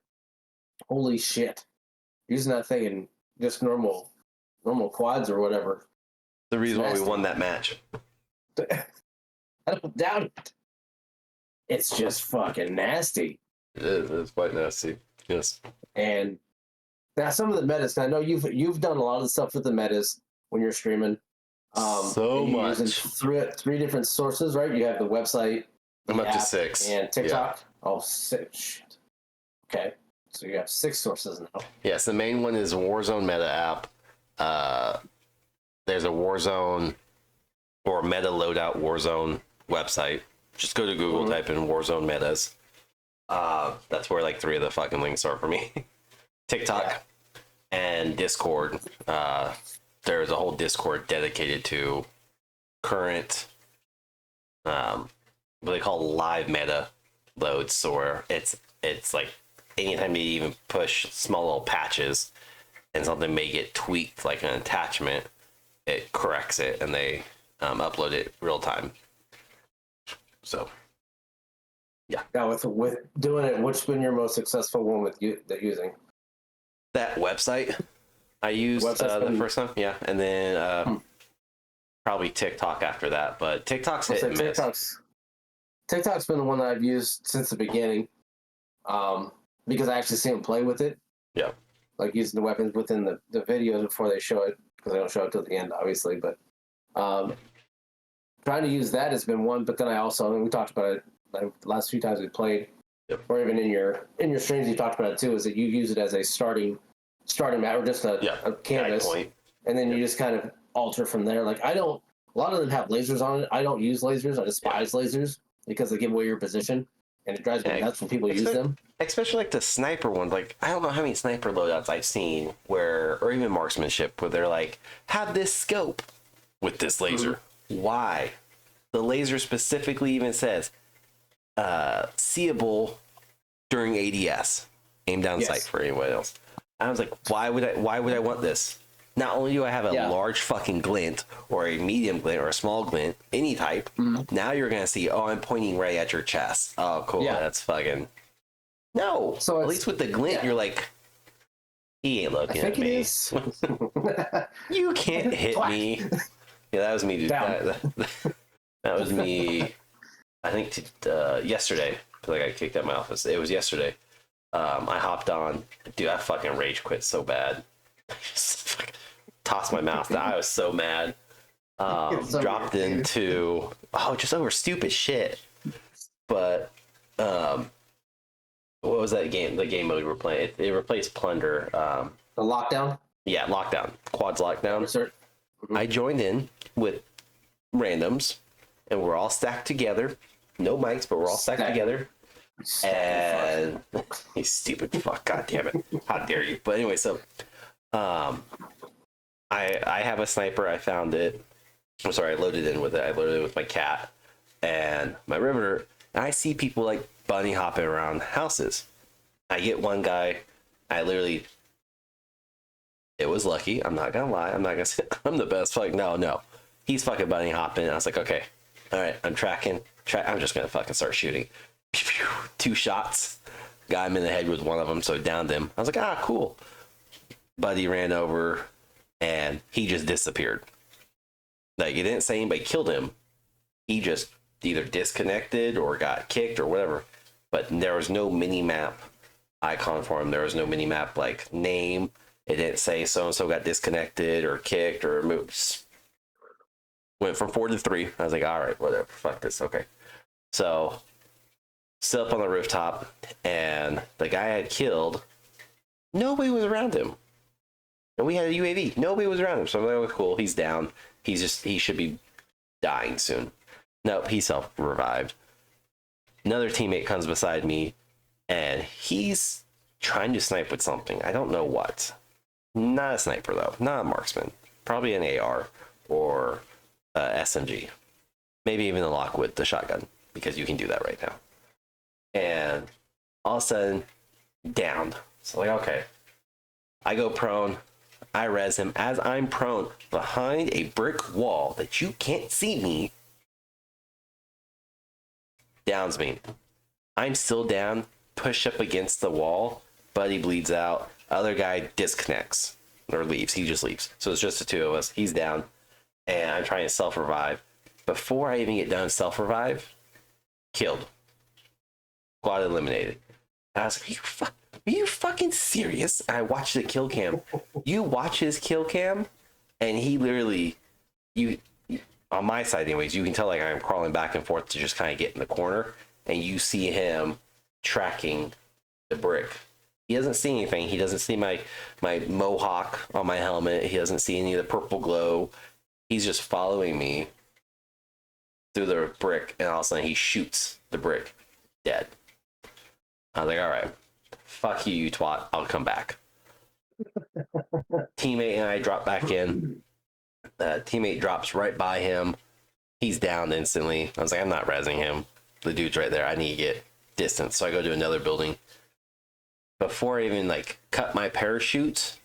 [SPEAKER 2] holy shit, using that thing in just normal quads or whatever.
[SPEAKER 1] The reason why we won that match.
[SPEAKER 2] I don't doubt it. It's just fucking nasty.
[SPEAKER 1] It is. It's quite nasty. Yes.
[SPEAKER 2] And now some of the metas. I know you've done a lot of the stuff with the metas when you're streaming.
[SPEAKER 1] So much.
[SPEAKER 2] Using three different sources, right? You have the website.
[SPEAKER 1] I'm up to 6.
[SPEAKER 2] And TikTok. Yeah. Oh, 6. Shit. Okay. So you have 6 sources now.
[SPEAKER 1] Yes, the main one is Warzone meta app. Warzone or Meta Loadout Warzone website. Just go to Google, type in Warzone metas. That's where like 3 of the fucking links are for me. TikTok and Discord. There's a whole Discord dedicated to current, what they call live meta loads, or it's like anytime you even push small little patches and something may get tweaked, like an attachment, it corrects it and they upload it real time. So
[SPEAKER 2] Yeah, with doing it, which been your most successful one with using?
[SPEAKER 1] that website I used the first time, and then probably TikTok after that, but TikTok's hit and miss.
[SPEAKER 2] TikTok's been the one that I've used since the beginning, because I actually see them play with it.
[SPEAKER 1] Yeah,
[SPEAKER 2] like using the weapons within the videos before they show it, because they don't show it till the end, obviously. But trying to use that has been one. But then we talked about it like last few times we played, or even in your streams you talked about it too. Is that you use it as a starting map, or just a canvas, point. And then you just kind of alter from there. Like a lot of them have lasers on it. I don't use lasers. I despise lasers because they give away your position, and it drives me nuts when people use them. Especially
[SPEAKER 1] like the sniper ones. Like, I don't know how many sniper loadouts I've seen or even marksmanship, where they're like, have this scope with this laser. Why? The laser specifically even says seeable during ADS, aim down sight for anyone else. I was like, why would I want this? Not only do I have a large fucking glint, or a medium glint, or a small glint, any type, now you're gonna see, I'm pointing right at your chest. Oh, cool, that's fucking... No! So at least with the glint, you're like, he ain't looking at me. You can't hit me. Yeah, that was me, dude. That was me, I think, yesterday. Like, I kicked out of my office. It was yesterday. I hopped on. Dude, I fucking rage quit so bad. I just tossed my mouse down. I was so mad. Dropped into just over stupid shit. But what was that game? The game mode we were playing. It replaced Plunder.
[SPEAKER 2] The lockdown.
[SPEAKER 1] Yeah, lockdown. Quads lockdown. I joined in with randoms, and we're all stacked together. No mics, but we're all stacked together. And you stupid fuck, god damn it, how dare you. But anyway, so I have a sniper. I found it. I'm sorry, I loaded in with it. I loaded it with my cat and my riveter, and I see people like bunny hopping around houses. I get one guy. It was lucky, I'm not gonna lie. I'm not gonna say I'm the best. Like, no, he's fucking bunny hopping, and I was like, okay, all right, I'm tracking. I'm just gonna fucking start shooting. 2 shots, got him in the head with one of them, so downed him. I was like, cool. Buddy ran over and he just disappeared. Like, it didn't say anybody killed him. He just either disconnected or got kicked or whatever. But there was no mini map icon for him. There was no mini map like name. It didn't say so and so got disconnected or kicked or moved. Went from 4 to 3. I was like, all right, whatever, fuck this. Okay, so still up on the rooftop, and the guy I had killed, nobody was around him. And we had a UAV. Nobody was around him. So I'm like, oh, cool, he's down. He should be dying soon. Nope, he self-revived. Another teammate comes beside me, and he's trying to snipe with something. I don't know what. Not a sniper, though. Not a marksman. Probably an AR or SMG. Maybe even a Lockwood, the shotgun, because you can do that right now. And all of a sudden, downed. So like, okay. I go prone. I res him. As I'm prone behind a brick wall that you can't see me, downs me. I'm still down, push up against the wall. Buddy bleeds out. Other guy disconnects or leaves. He just leaves. So it's just the 2 of us. He's down, and I'm trying to self-revive. Before I even get done self-revive, killed. Squad eliminated. I was like, are you fucking serious? And I watched the kill cam. You watch his kill cam, and he literally, on my side anyways, you can tell like I'm crawling back and forth to just kind of get in the corner, and you see him tracking the brick. He doesn't see anything. He doesn't see my mohawk on my helmet. He doesn't see any of the purple glow. He's just following me through the brick, and all of a sudden he shoots the brick, dead. I was like, all right, fuck you, you twat. I'll come back. Teammate and I drop back in. Teammate drops right by him. He's down instantly. I was like, I'm not rezzing him. The dude's right there. I need to get distance. So I go to another building. Before I even like cut my parachute,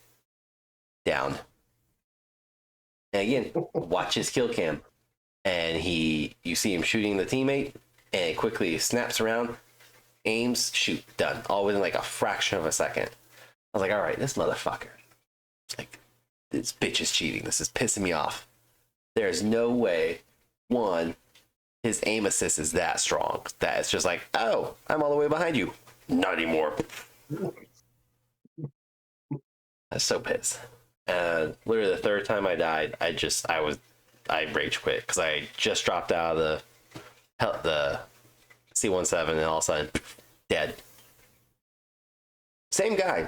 [SPEAKER 1] down. And again, watch his kill cam. And you see him shooting the teammate, and quickly snaps around, aims, shoot, done. All within like a fraction of a second. I was like, all right, this motherfucker. Like, this bitch is cheating. This is pissing me off. There's no way, one, his aim assist is that strong that it's just like, oh, I'm all the way behind you. Not anymore. I was so pissed. And literally the third time I died, I rage quit because I just dropped out of the C-17 and all of a sudden, dead. Same guy.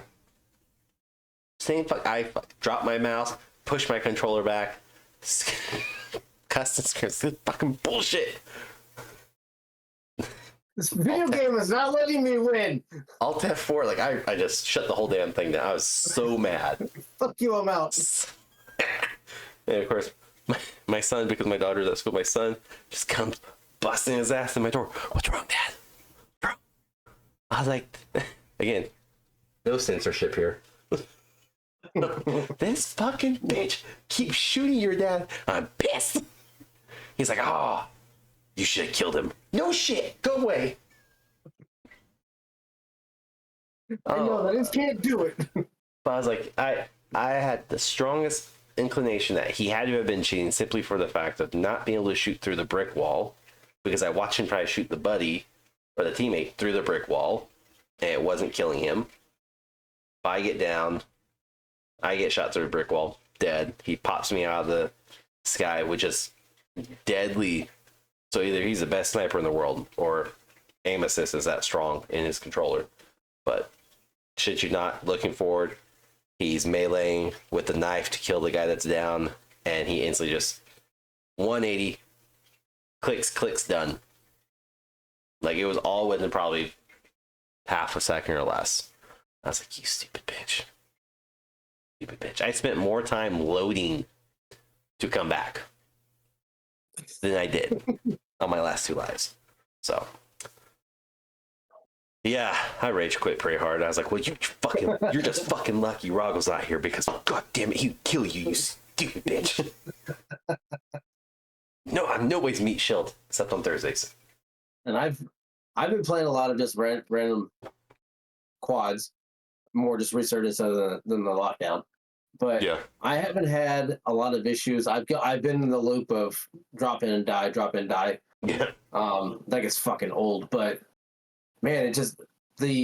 [SPEAKER 1] I dropped my mouse, pushed my controller back. Custom scripts, this fucking bullshit.
[SPEAKER 2] This video game is not letting me win.
[SPEAKER 1] Alt F4, like I just shut the whole damn thing down. I was so mad.
[SPEAKER 2] Fuck you, I'm out.
[SPEAKER 1] And of course, my son, because my daughter's at school, my son just comes busting his ass in my door. What's wrong, Dad? What's wrong? I was like, again, no censorship here. This fucking bitch keeps shooting your dad. I'm pissed. He's like, oh, you should have killed him. No shit, go away.
[SPEAKER 2] I know that it can't do it.
[SPEAKER 1] But I was like, I had the strongest inclination that he had to have been cheating simply for the fact of not being able to shoot through the brick wall, because I watched him try to shoot the buddy or the teammate through the brick wall, and it wasn't killing him. If I get down, I get shot through a brick wall, dead. He pops me out of the sky, which is deadly. So either he's the best sniper in the world, or aim assist is that strong in his controller. But shit, you not, looking forward, he's meleeing with the knife to kill the guy that's down, and he instantly just 180, clicks, done. Like, it was all within probably half a second or less. I was like, you stupid bitch. Stupid bitch. I spent more time loading to come back than I did on my last two lives. So, yeah, I rage quit pretty hard. I was like, well, you're just fucking lucky Rahgel's not here, because, god damn it, he'd kill you, you stupid bitch. No, I'm no ways meat shield, except on Thursdays.
[SPEAKER 2] And I've been playing a lot of just random quads, more just resurgence than the lockdown. But yeah, I haven't had a lot of issues. I've been in the loop of drop in and die.
[SPEAKER 1] Yeah.
[SPEAKER 2] That gets fucking old. But man, it just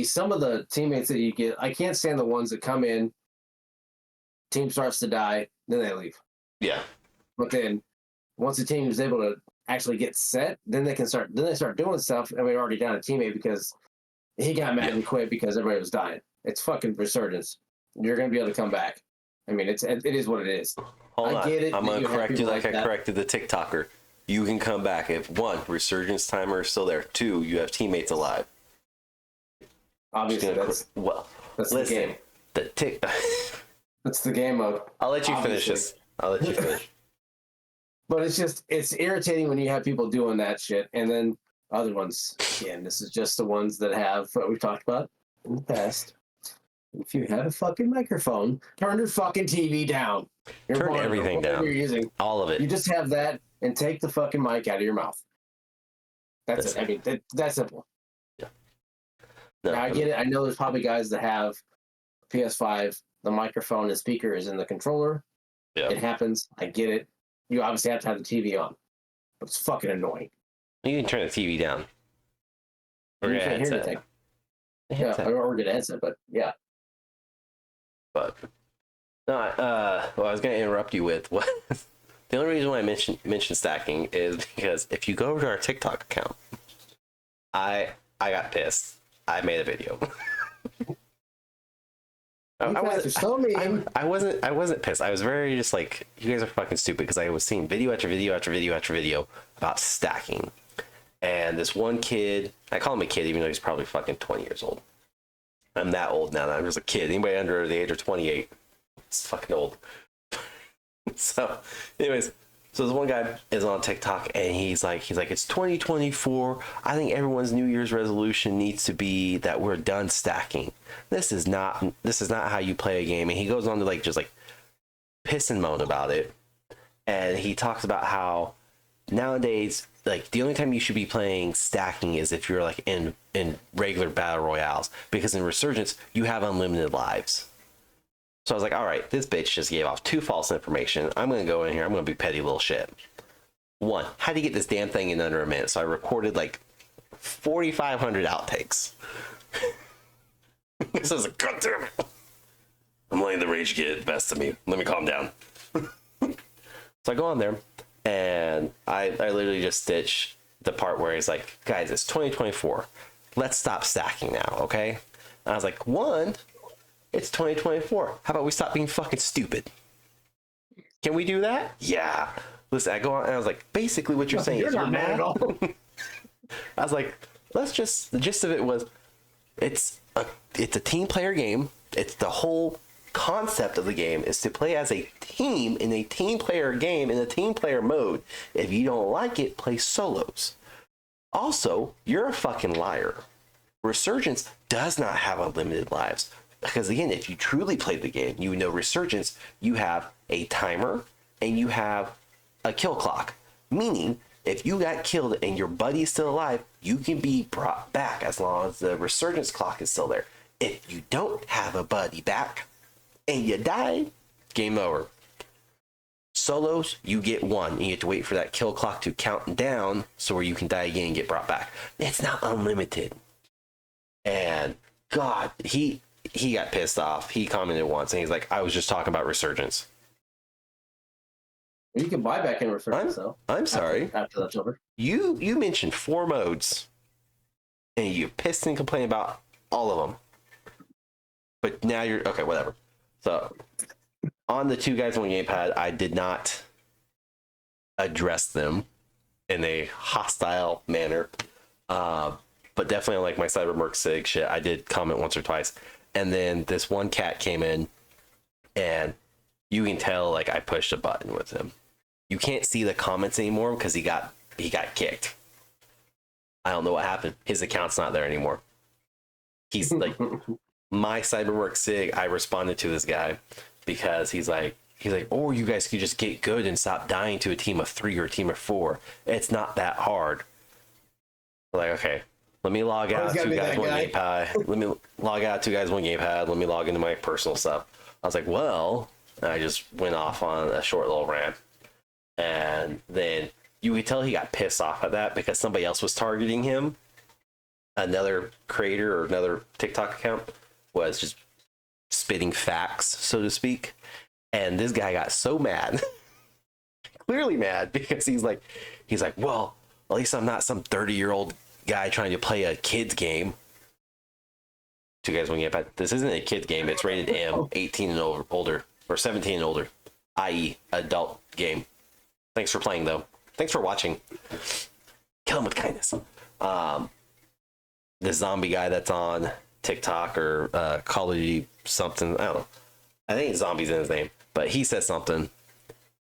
[SPEAKER 2] some of the teammates that you get, I can't stand the ones that come in, team starts to die, then they leave.
[SPEAKER 1] Yeah.
[SPEAKER 2] But then once the team is able to actually get set, then they start doing stuff, and we're already down a teammate because he got mad and quit because everybody was dying. It's fucking resurgence. You're gonna be able to come back. I mean, it is what it is.
[SPEAKER 1] Hold on.
[SPEAKER 2] Get it.
[SPEAKER 1] I'm gonna correct you like I corrected the TikToker. You can come back if, one, resurgence timer is still there. Two, you have teammates alive.
[SPEAKER 2] Obviously, that's the game. That's the game mode.
[SPEAKER 1] I'll let you finish this. I'll let you finish.
[SPEAKER 2] But it's irritating when you have people doing that shit, and then other ones. Again, this is just the ones that have what we've talked about in the past. If you have a fucking microphone, turn your fucking TV down.
[SPEAKER 1] Turn everything down. You're
[SPEAKER 2] using
[SPEAKER 1] all of it.
[SPEAKER 2] You just have that and take the fucking mic out of your mouth. That's it. I mean, that's simple.
[SPEAKER 1] Yeah. No,
[SPEAKER 2] now, I get it. I know there's probably guys that have PS5, the microphone and speaker is in the controller. Yeah. It happens. I get it. You obviously have to have the TV on. But it's fucking annoying.
[SPEAKER 1] You can turn the TV down. Or get a headset.
[SPEAKER 2] Yeah, or get a headset, but yeah.
[SPEAKER 1] But no, well, I was going to interrupt you with what the only reason why I mentioned stacking is because if you go over to our TikTok account, I got pissed. I made a video.
[SPEAKER 2] You guys are so mean.
[SPEAKER 1] I wasn't pissed. I was very just like, you guys are fucking stupid, because I was seeing video after video after video after video about stacking. And this one kid, I call him a kid even though he's probably fucking 20 years old. I'm that old now. I'm just a kid. Anybody under the age of 28, it's fucking old. So, anyways, so this one guy is on TikTok and he's like, it's 2024. I think everyone's New Year's resolution needs to be that we're done stacking. This is not how you play a game. And he goes on to like just like piss and moan about it. And he talks about how nowadays, like, the only time you should be playing stacking is if you're like in regular battle royales, because in Resurgence you have unlimited lives. So I was like, all right, this bitch just gave off 2 false information. I'm gonna go in here. I'm gonna be petty little shit. 1, how do you get this damn thing in under a minute? So I recorded like 4,500 outtakes. This is a god damn it. I'm letting the rage get the best of me. Let me calm down. So I go on there. And I literally just stitch the part where he's like, guys, it's 2024. Let's stop stacking now, okay? And I was like, 1, it's 2024. How about we stop being fucking stupid? Can we do that? Yeah. Listen, I go on and I was like, basically what you're saying is you're mad at all. I was like, let's just, the gist of it was, it's a team player game. It's the whole concept of the game is to play as a team in a team player game in a team player mode. If you don't like it, play solos. Also, you're a fucking liar. Resurgence does not have unlimited lives, because again, if you truly play the game, you know Resurgence, you have a timer and you have a kill clock, meaning if you got killed and your buddy is still alive, you can be brought back as long as the Resurgence clock is still there. If you don't have a buddy back and you die, game over. Solos, you get 1, and you have to wait for that kill clock to count down so where you can die again and get brought back. It's not unlimited. And God, he got pissed off. He commented once and he's like, I was just talking about Resurgence.
[SPEAKER 2] You can buy back in Resurgence though.
[SPEAKER 1] I'm sorry.
[SPEAKER 2] After that's over.
[SPEAKER 1] You mentioned 4 modes and you pissed and complained about all of them. But now you're okay, whatever. So, on the 2 guys on Gamepad, I did not address them in a hostile manner. But definitely on like my Cybermerc Sig shit, I did comment once or twice. And then this one cat came in, and you can tell like I pushed a button with him. You can't see the comments anymore because he got kicked. I don't know what happened. His account's not there anymore. He's like... My Cyberwork Sig, I responded to this guy because he's like, oh, you guys could just get good and stop dying to a team of 3 or a team of 4. It's not that hard. I'm like, okay, let me log out 2 guys, 1 Gamepad. Let me log out 2 guys, 1 Gamepad. Let me log into my personal stuff. I was like, well, and I just went off on a short little rant. And then you could tell he got pissed off at that because somebody else was targeting him. Another creator or another TikTok account was just spitting facts, so to speak. And this guy got so mad, clearly mad, because he's like, well, at least I'm not some 30-year-old guy trying to play a kid's game. 2 guys, 1 Gamepad. This isn't a kid's game. It's rated M, 18 and older, or 17 and older, i.e. adult game. Thanks for playing, though. Thanks for watching. Kill him with kindness. The zombie guy that's on TikTok or Call of Duty something, I don't know. I think it's zombies in his name, but he says something.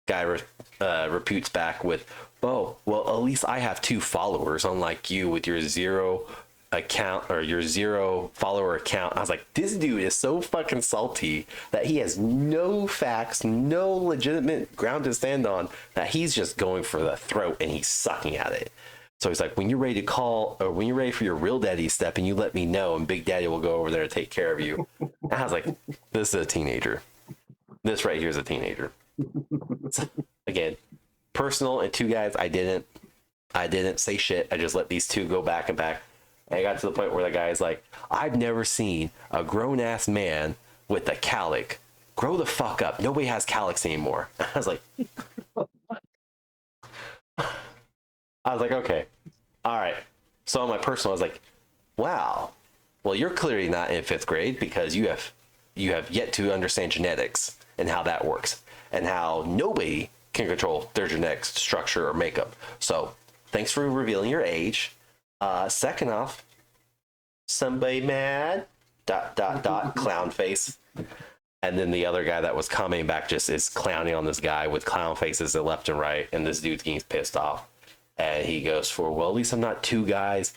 [SPEAKER 1] Guy reputes back with, oh, well, at least I have 2 followers, unlike you with your 0 account or your 0 follower account. I was like, this dude is so fucking salty that he has no facts, no legitimate ground to stand on, that he's just going for the throat and he's sucking at it. So he's like, when you're ready to call, or when you're ready for your real daddy step, and you let me know, and Big Daddy will go over there to take care of you. And I was like, this is a teenager. This right here is a teenager. So, again, personal, and 2 guys, I didn't say shit. I just let these 2 go back and back. And I got to the point where the guy's like, I've never seen a grown-ass man with a calic. Grow the fuck up. Nobody has calics anymore. I was like... okay, all right. So on my personal, I was like, wow, well, you're clearly not in 5th grade because you have you have yet to understand genetics and how that works, and how nobody can control their genetic structure or makeup. So thanks for revealing your age. Second off, somebody mad, ... clown face. And then the other guy that was commenting back just is clowning on this guy with clown faces at left and right, and this dude's getting pissed off. And he goes for, well, at least I'm not two guys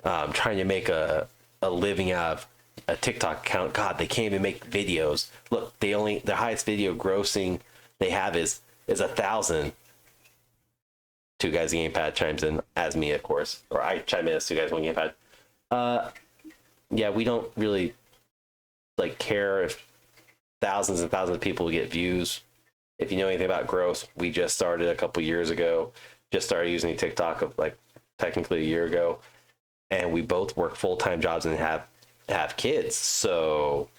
[SPEAKER 1] trying to make a living out of a TikTok account. God, they can't even make videos. Look, the highest video grossing they have is 1,000. Two guys Gamepad chimes in as me, of course, or I chime in as two guys one Gamepad. Yeah, we don't really like care if thousands and thousands of people get views. If you know anything about growth, we just started a couple years ago. Just started using TikTok of like technically a year ago, and we both work full-time jobs and have kids. So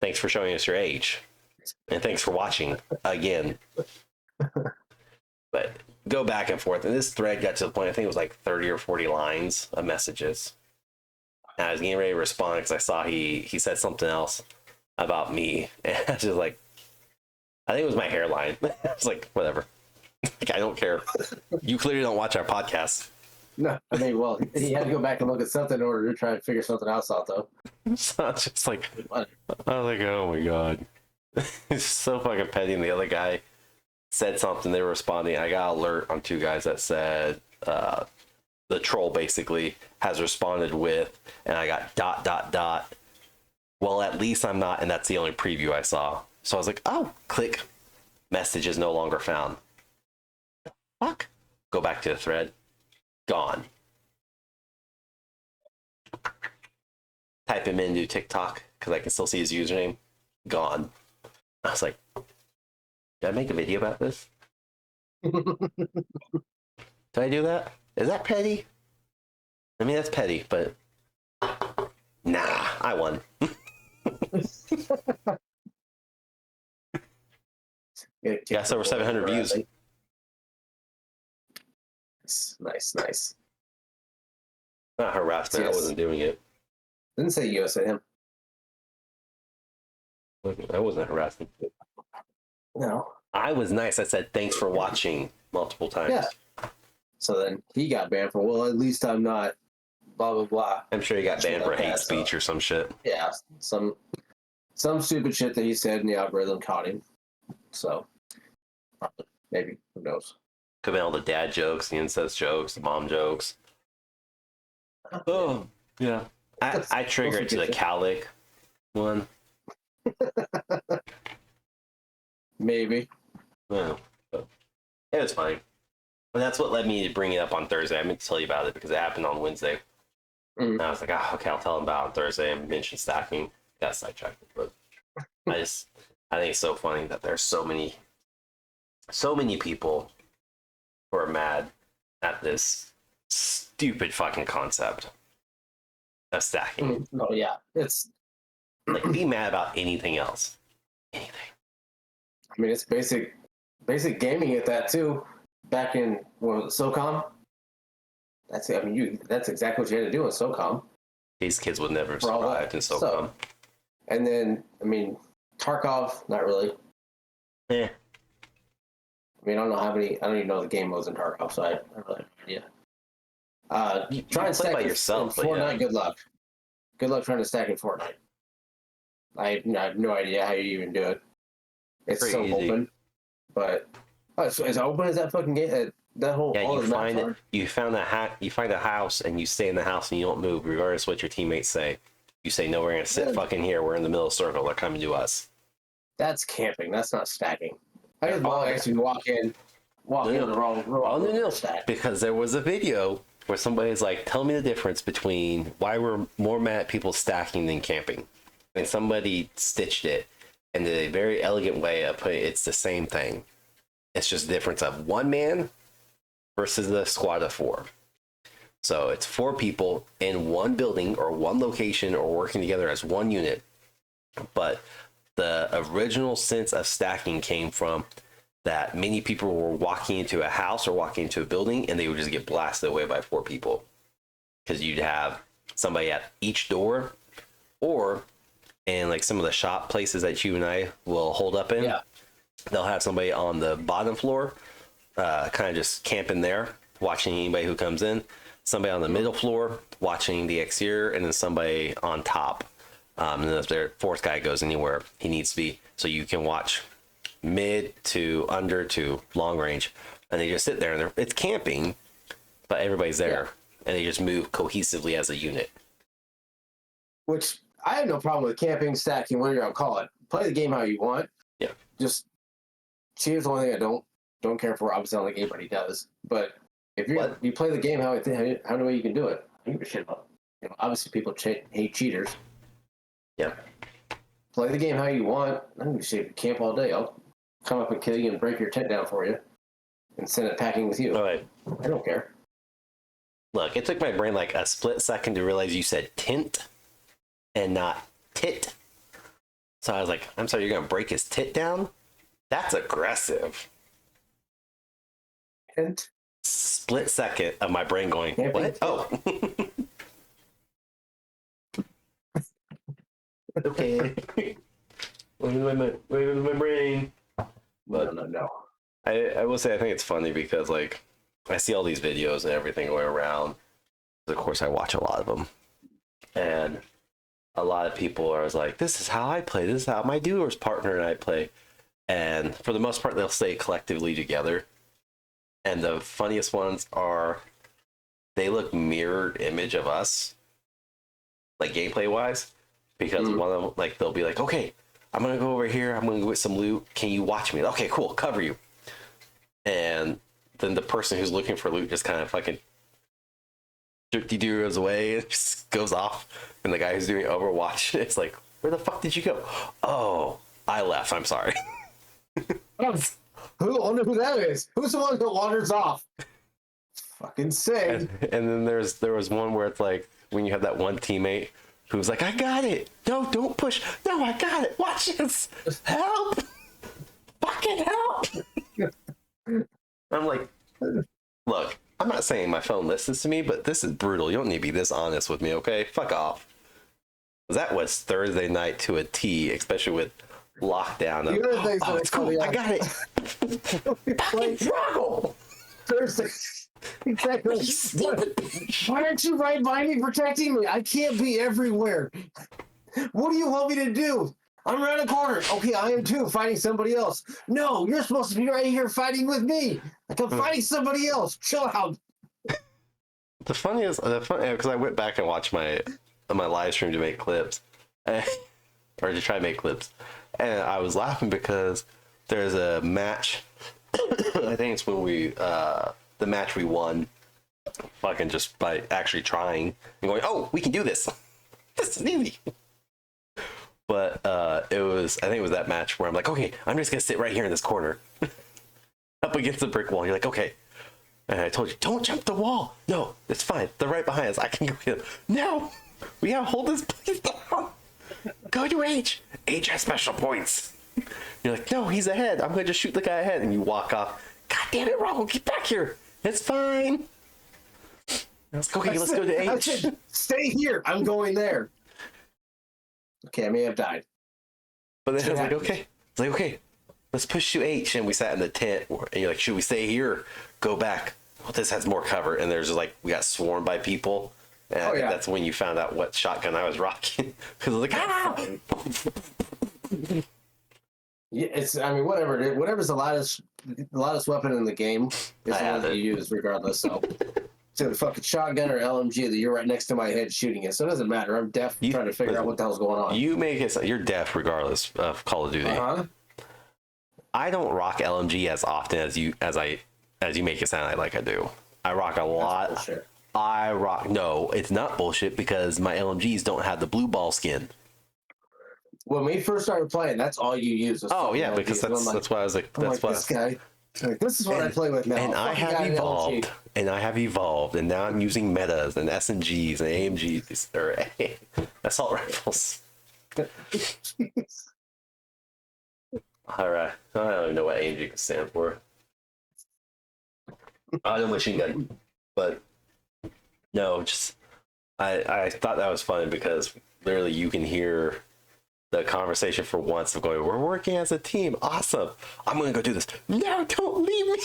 [SPEAKER 1] thanks for showing us your age, and thanks for watching again. But go back and forth, and this thread got to the point, I think it was like 30 or 40 lines of messages. And I was getting ready to respond because I saw he said something else about me, and I was just like, I think it was my hairline. I was like, whatever. Like, I don't care. You clearly don't watch our podcast.
[SPEAKER 2] No, I mean, well, he had to go back and look at something in order to try and figure something else out, though.
[SPEAKER 1] So it's just like, I was like, oh my god. It's so fucking petty. And the other guy said something, they were responding. I got an alert on two guys that said the troll basically has responded with, and I got ... Well, at least I'm not, and that's the only preview I saw. So I was like, oh, click. Message is no longer found. Fuck. Go back to the thread. Gone. Type him into TikTok because I can still see his username. Gone. I was like, did I make a video about this? Did I do that? Is that petty? I mean, that's petty, but nah, I won. Yes, over 700 views.
[SPEAKER 2] Nice.
[SPEAKER 1] Not harassment. Yes. I wasn't doing it.
[SPEAKER 2] Didn't say US at him.
[SPEAKER 1] I wasn't harassing.
[SPEAKER 2] No.
[SPEAKER 1] I was nice. I said thanks for watching multiple times. Yeah.
[SPEAKER 2] So then he got banned for, well, at least I'm not blah blah blah.
[SPEAKER 1] I'm sure he got banned for hate speech or some shit.
[SPEAKER 2] Yeah, some stupid shit that he said and the algorithm caught him. So probably, maybe, who knows?
[SPEAKER 1] Could be all the dad jokes, the incest jokes, the mom jokes. Oh yeah. I trigger it to the Calic one.
[SPEAKER 2] Maybe.
[SPEAKER 1] No, but it was fine. But that's what led me to bring it up on Thursday. I meant to tell you about it because it happened on Wednesday. And I was like, okay, I'll tell him about it on Thursday. I mentioned stacking. Got sidetracked, but I think it's so funny that there's so many people who are mad at this stupid fucking concept of stacking.
[SPEAKER 2] Oh yeah, it's
[SPEAKER 1] like, be mad about anything else. Anything.
[SPEAKER 2] I mean, it's basic gaming at that too. Back in SOCOM. That's exactly what you had to do in SOCOM.
[SPEAKER 1] These kids would never have survived in SOCOM.
[SPEAKER 2] So, and then, I mean, Tarkov, not really.
[SPEAKER 1] Yeah.
[SPEAKER 2] I mean, I don't even know the game modes in Tarkov, so I don't really have an idea. Try and stack by yourself. Fortnite, yeah. Good luck. Good luck trying to stack in Fortnite. I have no idea how you even do it. It's pretty so easy. Open, but as open as that fucking game. That whole you find a house and you stay in the house and you don't move regardless of what your teammates say. You say, no, we're gonna sit fucking here. We're in the middle of the circle. They're coming to us. That's camping. That's not stacking. I just actually walk in the wrong stack. Because there was a video where somebody's like, tell me the difference between why we're more mad at people stacking than camping. And somebody stitched it in a very elegant way of putting it's the same thing. It's just the difference of one man versus the squad of 4. So it's 4 people in one building or one location or working together as one unit. But the original sense of stacking came from that many people were walking into a house or walking into a building and they would just get blasted away by 4 people. Because you'd have somebody at each door, or
[SPEAKER 1] and like some of the shop places that you and I will hold up in, they'll have somebody on the bottom floor, kind of just camping there, watching anybody who comes in. Somebody on the middle floor watching the exterior, and then somebody on top. And then if their fourth guy goes anywhere he needs to be, so you can watch mid to under to long range, and they just sit there and it's camping, but everybody's there, and they just move cohesively as a unit.
[SPEAKER 2] Which I have no problem with camping, stacking, whatever you call it. Play the game how you want.
[SPEAKER 1] Yeah.
[SPEAKER 2] Just here's the one thing I don't care for. Obviously, I don't think anybody does, but if you play the game how the way you can do it, I don't give a shit about. Obviously, people hate cheaters.
[SPEAKER 1] Yeah.
[SPEAKER 2] Play the game how you want. I don't give a shit if you camp all day. I'll come up and kill you and break your tent down for you, and send it packing with you.
[SPEAKER 1] All right.
[SPEAKER 2] I don't care.
[SPEAKER 1] Look, it took my brain like a split second to realize you said tint and not tit. So I was like, I'm sorry, you're gonna break his tit down? That's aggressive.
[SPEAKER 2] Tent.
[SPEAKER 1] Split second of my brain going, what? Oh. Okay. Wait, my brain. But
[SPEAKER 2] No.
[SPEAKER 1] I will say I think it's funny because like I see all these videos and everything going around. Of course, I watch a lot of them, and a lot of people are like, "This is how I play. This is how my duo's partner and I play." And for the most part, they'll stay collectively together. And the funniest ones are they look mirrored image of us, like gameplay wise, because one of them, like, they'll be like, okay, I'm gonna go over here, I'm gonna go get some loot, can you watch me? Okay, cool, cover you. And then the person who's looking for loot just kind of fucking goes away and just goes off, and the guy who's doing Overwatch, it's like, where the fuck did you go? Oh, I left, I'm sorry.
[SPEAKER 2] I wonder who that is. Who's the one that wanders off? Fucking Sig.
[SPEAKER 1] And then there was one where it's like when you have that one teammate who's like, I got it. No, don't push. No, I got it. Watch this. Help. Fucking help. I'm like, look, I'm not saying my phone listens to me, but this is brutal. You don't need to be this honest with me, okay? Fuck off. That was Thursday night to a T, especially with lockdown. It's cool. I got it. Fucking struggle.
[SPEAKER 2] Thursday. Exactly. Why aren't you right behind me protecting me? I can't be everywhere. What do you want me to do? I'm around a corner. Okay, I am too, fighting somebody else. No, you're supposed to be right here fighting with me. Like I'm fighting somebody else. Chill out.
[SPEAKER 1] The funniest, because I went back and watched my live stream to make clips, or to try to make clips, and I was laughing because there's a match. I think it's when the match we won, fucking just by actually trying and going, oh, we can do this. This is easy. But I think it was that match where I'm like, okay, I'm just gonna sit right here in this corner, up against the brick wall. You're like, okay. And I told you, don't jump the wall. No, it's fine. They're right behind us. I can go get them. No, we gotta hold this place down. Go to H. H has special points. You're like, no, he's ahead. I'm gonna just shoot the guy ahead. And you walk off. God damn it, Rahgel, get back here. It's fine. Let's go to H.
[SPEAKER 2] Stay here. I'm going there. Okay, I may have died.
[SPEAKER 1] But then I was like, okay. It's like, okay, let's push to H. And we sat in the tent. And you're like, should we stay here or go back? Well, this has more cover. And there's just like, we got swarmed by people. And I think that's when you found out what shotgun I was rocking. Because I was like, ah!
[SPEAKER 2] Yeah, whatever's the loudest weapon in the game is the one that you use regardless. So it's a fucking shotgun or LMG that you're right next to my head shooting it. So it doesn't matter. I'm deaf trying to figure out what the hell's going on.
[SPEAKER 1] You make it you're deaf regardless of Call of Duty. I don't rock LMG as often as you make it sound like I do. I rock a lot. No, it's not bullshit because my LMGs don't have the blue ball skin.
[SPEAKER 2] When we first started playing, that's all you use.
[SPEAKER 1] Oh yeah, because that's why I was like, that's why
[SPEAKER 2] this guy. Like, this is what I play with now.
[SPEAKER 1] And I have evolved, and now I'm using metas and SMGs and AMGs or assault rifles. All right, I don't even know what AMG can stand for. I know machine gun, but no, just I thought that was funny because literally you can hear the conversation for once of going, we're working as a team. Awesome. I'm going to go do this. No, don't leave me.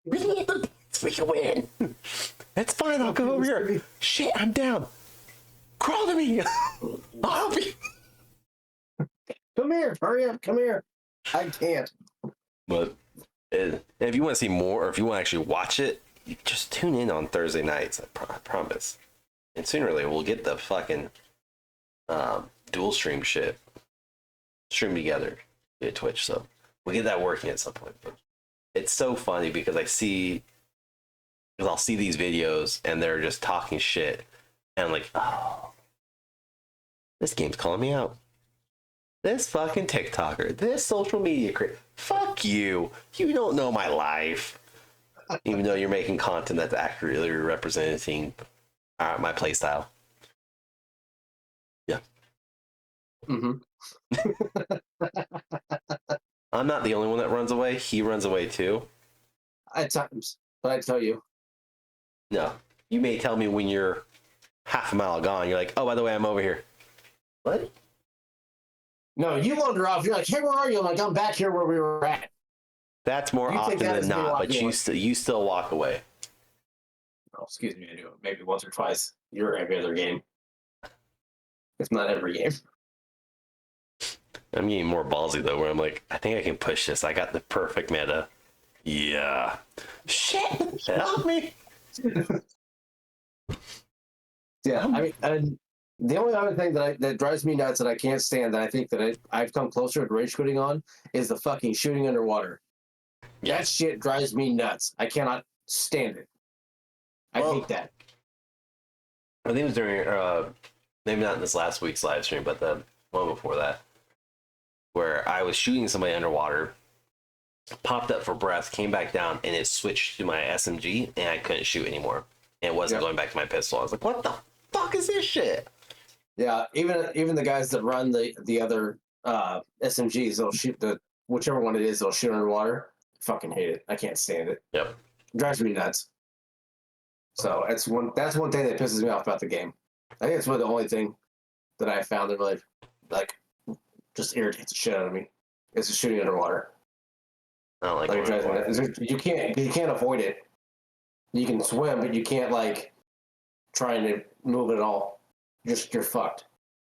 [SPEAKER 1] We need the points. We can win. It's fine. I'll go over here. Shit, I'm down. Crawl to me. I'll help you.
[SPEAKER 2] Come here. Hurry up. Come here. I can't.
[SPEAKER 1] But if you want to see more, or if you want to actually watch it, you just tune in on Thursday nights. I promise. And sooner or later, we'll get the fucking dual stream shit stream together via Twitch. So we'll get that working at some point. But it's so funny because I'll see these videos and they're just talking shit, and I'm like, oh, this game's calling me out. This fucking TikToker, this social media creator, fuck you. You don't know my life. Even though you're making content that's accurately representing my playstyle. Yeah.
[SPEAKER 2] Mm-hmm.
[SPEAKER 1] I'm not the only one that runs away. He runs away too.
[SPEAKER 2] At times, but I tell you.
[SPEAKER 1] No. You may tell me when you're half a mile gone. You're like, oh, by the way, I'm over here. What?
[SPEAKER 2] No, you wander off. You're like, hey, where are you? I'm like, I'm back here where we were at.
[SPEAKER 1] That's more
[SPEAKER 2] You
[SPEAKER 1] often
[SPEAKER 2] think that
[SPEAKER 1] than
[SPEAKER 2] is me
[SPEAKER 1] not, but
[SPEAKER 2] walking
[SPEAKER 1] you still walk away.
[SPEAKER 2] Oh, excuse me, I do it maybe once or twice. You're every other game. It's not every game.
[SPEAKER 1] I'm getting more ballsy though, where I'm like, I think I can push this. I got the perfect meta. Yeah. Shit, help me.
[SPEAKER 2] Yeah, I mean, and the only other thing that drives me nuts that I can't stand, that I think that I've come closer to rage quitting on, is the fucking shooting underwater.
[SPEAKER 1] Yeah.
[SPEAKER 2] That shit drives me nuts. I cannot stand it. I hate that.
[SPEAKER 1] I think it was during, maybe not in this last week's live stream, but the one before that, where I was shooting somebody underwater, popped up for breath, came back down, and it switched to my SMG, and I couldn't shoot anymore. And it wasn't going back to my pistol. I was like, what the fuck is this shit?
[SPEAKER 2] Yeah, even the guys that run the other SMGs, they'll shoot whichever one it is, they'll shoot underwater. Fucking hate it. I can't stand it.
[SPEAKER 1] Yep.
[SPEAKER 2] It drives me nuts. So that's one thing that pisses me off about the game. I think it's one of the only thing that I found that really like just irritates the shit out of me. It's the shooting underwater.
[SPEAKER 1] I don't like
[SPEAKER 2] Like,
[SPEAKER 1] it.
[SPEAKER 2] you can't avoid it. You can swim, but you can't like try to move at all. You're fucked.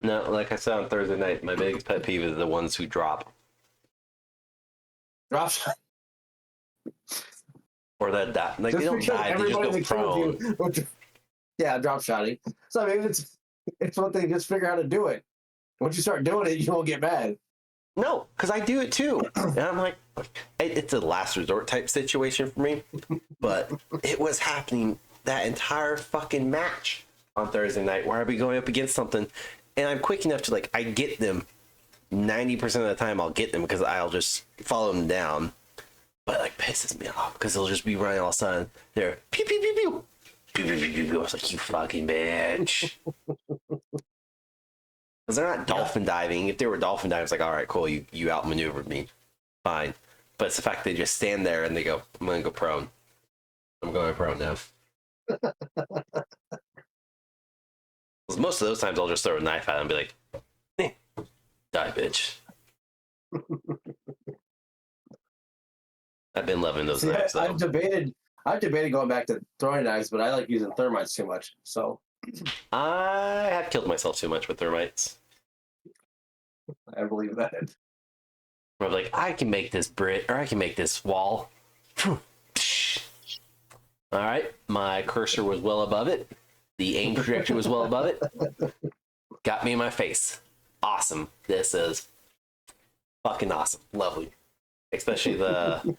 [SPEAKER 1] No, like I said on Thursday night, my biggest pet peeve is the ones who drop.
[SPEAKER 2] Drop shot.
[SPEAKER 1] Or that like they don't die, they just go prone.
[SPEAKER 2] Yeah, drop shotting. So I mean, it's one thing. Just figure out how to do it. Once you start doing it, you won't get mad.
[SPEAKER 1] No, because I do it too, and I'm like, it's a last resort type situation for me. But it was happening that entire fucking match on Thursday night, where I'd be going up against something, and I'm quick enough to like I get them 90% of the time. I'll get them because I'll just follow them down. But it like pisses me off because they'll just be running all of a sudden. They're pew pew pew pew. Pew, pew, pew, pew. I was like, you fucking bitch. Because they're not dolphin diving. If they were dolphin diving, it's like, all right, cool, you outmaneuvered me. Fine. But it's the fact they just stand there and they go, I'm going to go prone. I'm going prone now. Most of those times I'll just throw a knife at them and be like, die, bitch. I've been loving those knives, though.
[SPEAKER 2] I've debated going back to throwing knives, but I like using thermites too much. So
[SPEAKER 1] I have killed myself too much with thermites.
[SPEAKER 2] I believe that.
[SPEAKER 1] I'm like, I can make this brick, or I can make this wall. All right, my cursor was well above it. The aim trajectory was well above it. Got me in my face. Awesome. This is fucking awesome. Lovely. Especially the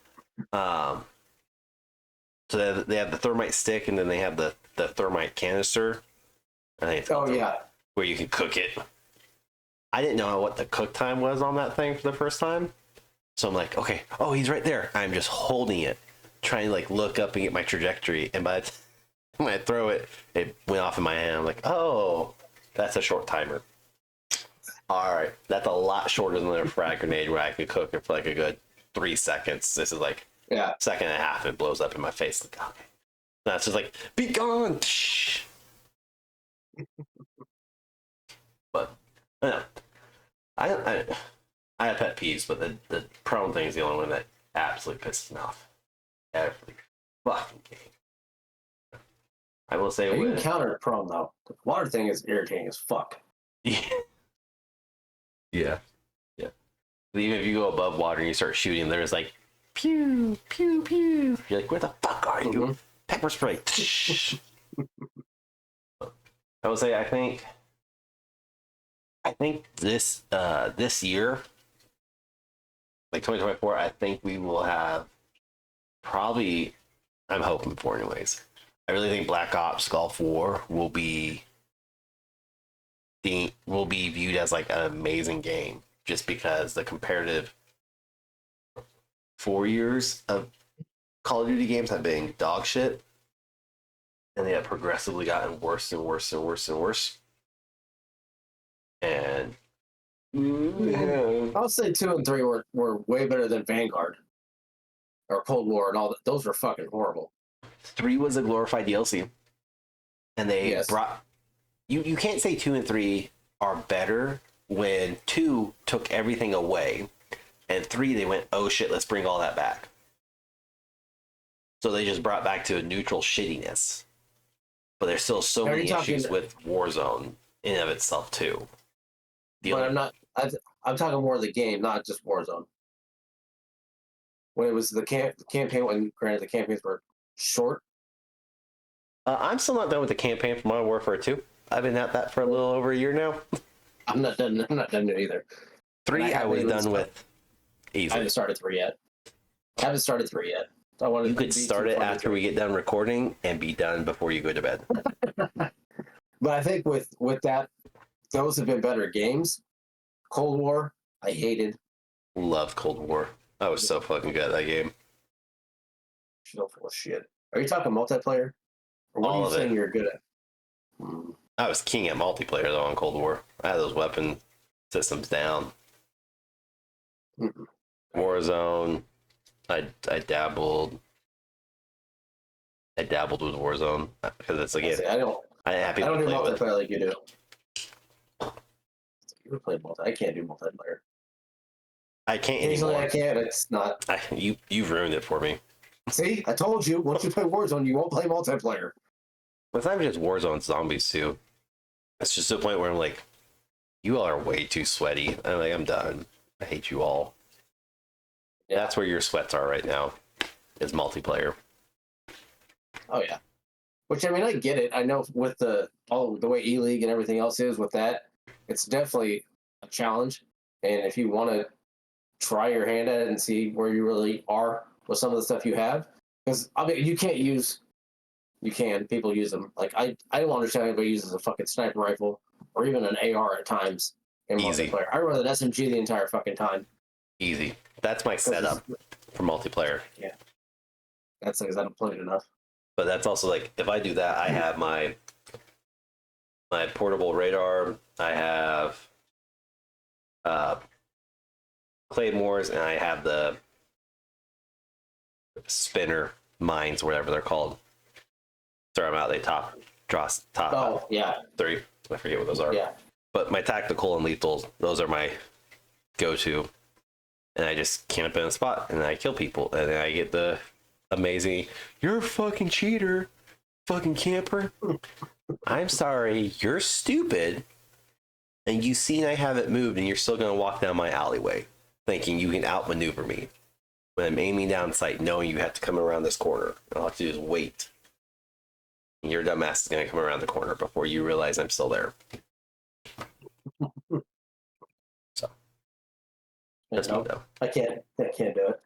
[SPEAKER 1] so they have the thermite stick, and then they have the thermite canister. I think it's called where you can cook it. I didn't know what the cook time was on that thing for the first time. So I'm like, okay, oh, he's right there. I'm just holding it, trying to like look up and get my trajectory. And by the time when I throw it, it went off in my hand. I'm like, oh, that's a short timer. All right, that's a lot shorter than a frag grenade where I could cook it for like a good 3 seconds. This is like second and a half, and it blows up in my face. Like, okay. That's just like, be gone. But I, I, I have pet peeves, but the prone thing is the only one that absolutely pisses me off. Every fucking game. I will say,
[SPEAKER 2] You can counter the problem though. The water thing is irritating as fuck.
[SPEAKER 1] yeah, yeah. Even if you go above water and you start shooting, there's like pew pew pew. You're like, where the fuck are you?
[SPEAKER 2] Mm-hmm.
[SPEAKER 1] Pepper spray. I would say, I think this year, like 2024, I think we will have probably. I'm hoping for, anyways. I really think Black Ops Gulf War will be viewed as like an amazing game, just because the comparative 4 years of Call of Duty games have been dog shit, and they have progressively gotten worse and worse and worse and worse. And
[SPEAKER 2] I'll say 2 and 3 were way better than Vanguard or Cold War and all that. Those were fucking horrible.
[SPEAKER 1] 3 was a glorified DLC, and they brought you can't say 2 and 3 are better when 2 took everything away, and 3 they went, oh shit, let's bring all that back. So they just brought back to a neutral shittiness. But there's still so many issues with Warzone in and of itself too.
[SPEAKER 2] I'm talking more of the game, not just Warzone. When it was the campaign, when granted the campaigns were short.
[SPEAKER 1] I'm still not done with the campaign for Modern Warfare 2. I've been at that for a little over a year now.
[SPEAKER 2] I'm not done it either.
[SPEAKER 1] 3 I was done with easily.
[SPEAKER 2] I haven't started 3 yet.
[SPEAKER 1] You could start it after we get done recording and be done before you go to bed.
[SPEAKER 2] But I think with that, those have been better games. Cold War, I hated.
[SPEAKER 1] Loved Cold War. I was so fucking good at that game.
[SPEAKER 2] Still full of shit. Are you talking multiplayer? Or what
[SPEAKER 1] All
[SPEAKER 2] are you saying you're good at?
[SPEAKER 1] I was king at multiplayer though on Cold War. I had those weapon systems down.
[SPEAKER 2] Mm-hmm.
[SPEAKER 1] Warzone, I dabbled. I dabbled with Warzone because it's again.
[SPEAKER 2] I don't do multiplayer like you do. You play I can't do multiplayer.
[SPEAKER 1] I can't
[SPEAKER 2] Occasionally
[SPEAKER 1] anymore.
[SPEAKER 2] I can. It's not.
[SPEAKER 1] You've ruined it for me.
[SPEAKER 2] See, I told you. Once you play Warzone, you won't play multiplayer.
[SPEAKER 1] It's not even just Warzone, zombies too. It's just to the point where I'm like, you all are way too sweaty. I'm like, I'm done. I hate you all. Yeah. That's where your sweats are right now, is multiplayer.
[SPEAKER 2] Oh yeah. Which I mean, I get it. I know with the way E-League and everything else is with that, it's definitely a challenge. And if you want to try your hand at it and see where you really are with some of the stuff you have, because I mean, people use them. Like I don't understand anybody uses a fucking sniper rifle or even an AR at times in multiplayer. I run an SMG the entire fucking time.
[SPEAKER 1] Easy. That's my setup for multiplayer.
[SPEAKER 2] Yeah. That's because I don't play it enough.
[SPEAKER 1] But that's also like, if I do that, I have my portable radar. I have claymores, and I have the spinner mines, whatever they're called. Throw them out. They top.
[SPEAKER 2] Oh yeah.
[SPEAKER 1] 3. I forget what those are.
[SPEAKER 2] Yeah.
[SPEAKER 1] But my tactical and lethal, those are my go-to. And I just camp in a spot and I kill people, and then I get the amazing, you're a fucking cheater, fucking camper. I'm sorry, you're stupid, and you seen I haven't moved, and you're still gonna walk down my alleyway thinking you can outmaneuver me when I'm aiming down sight, knowing you have to come around this corner. All I have to do is wait, and your dumb ass is gonna come around the corner before you realize I'm still there. So that's me though.
[SPEAKER 2] I can't do it.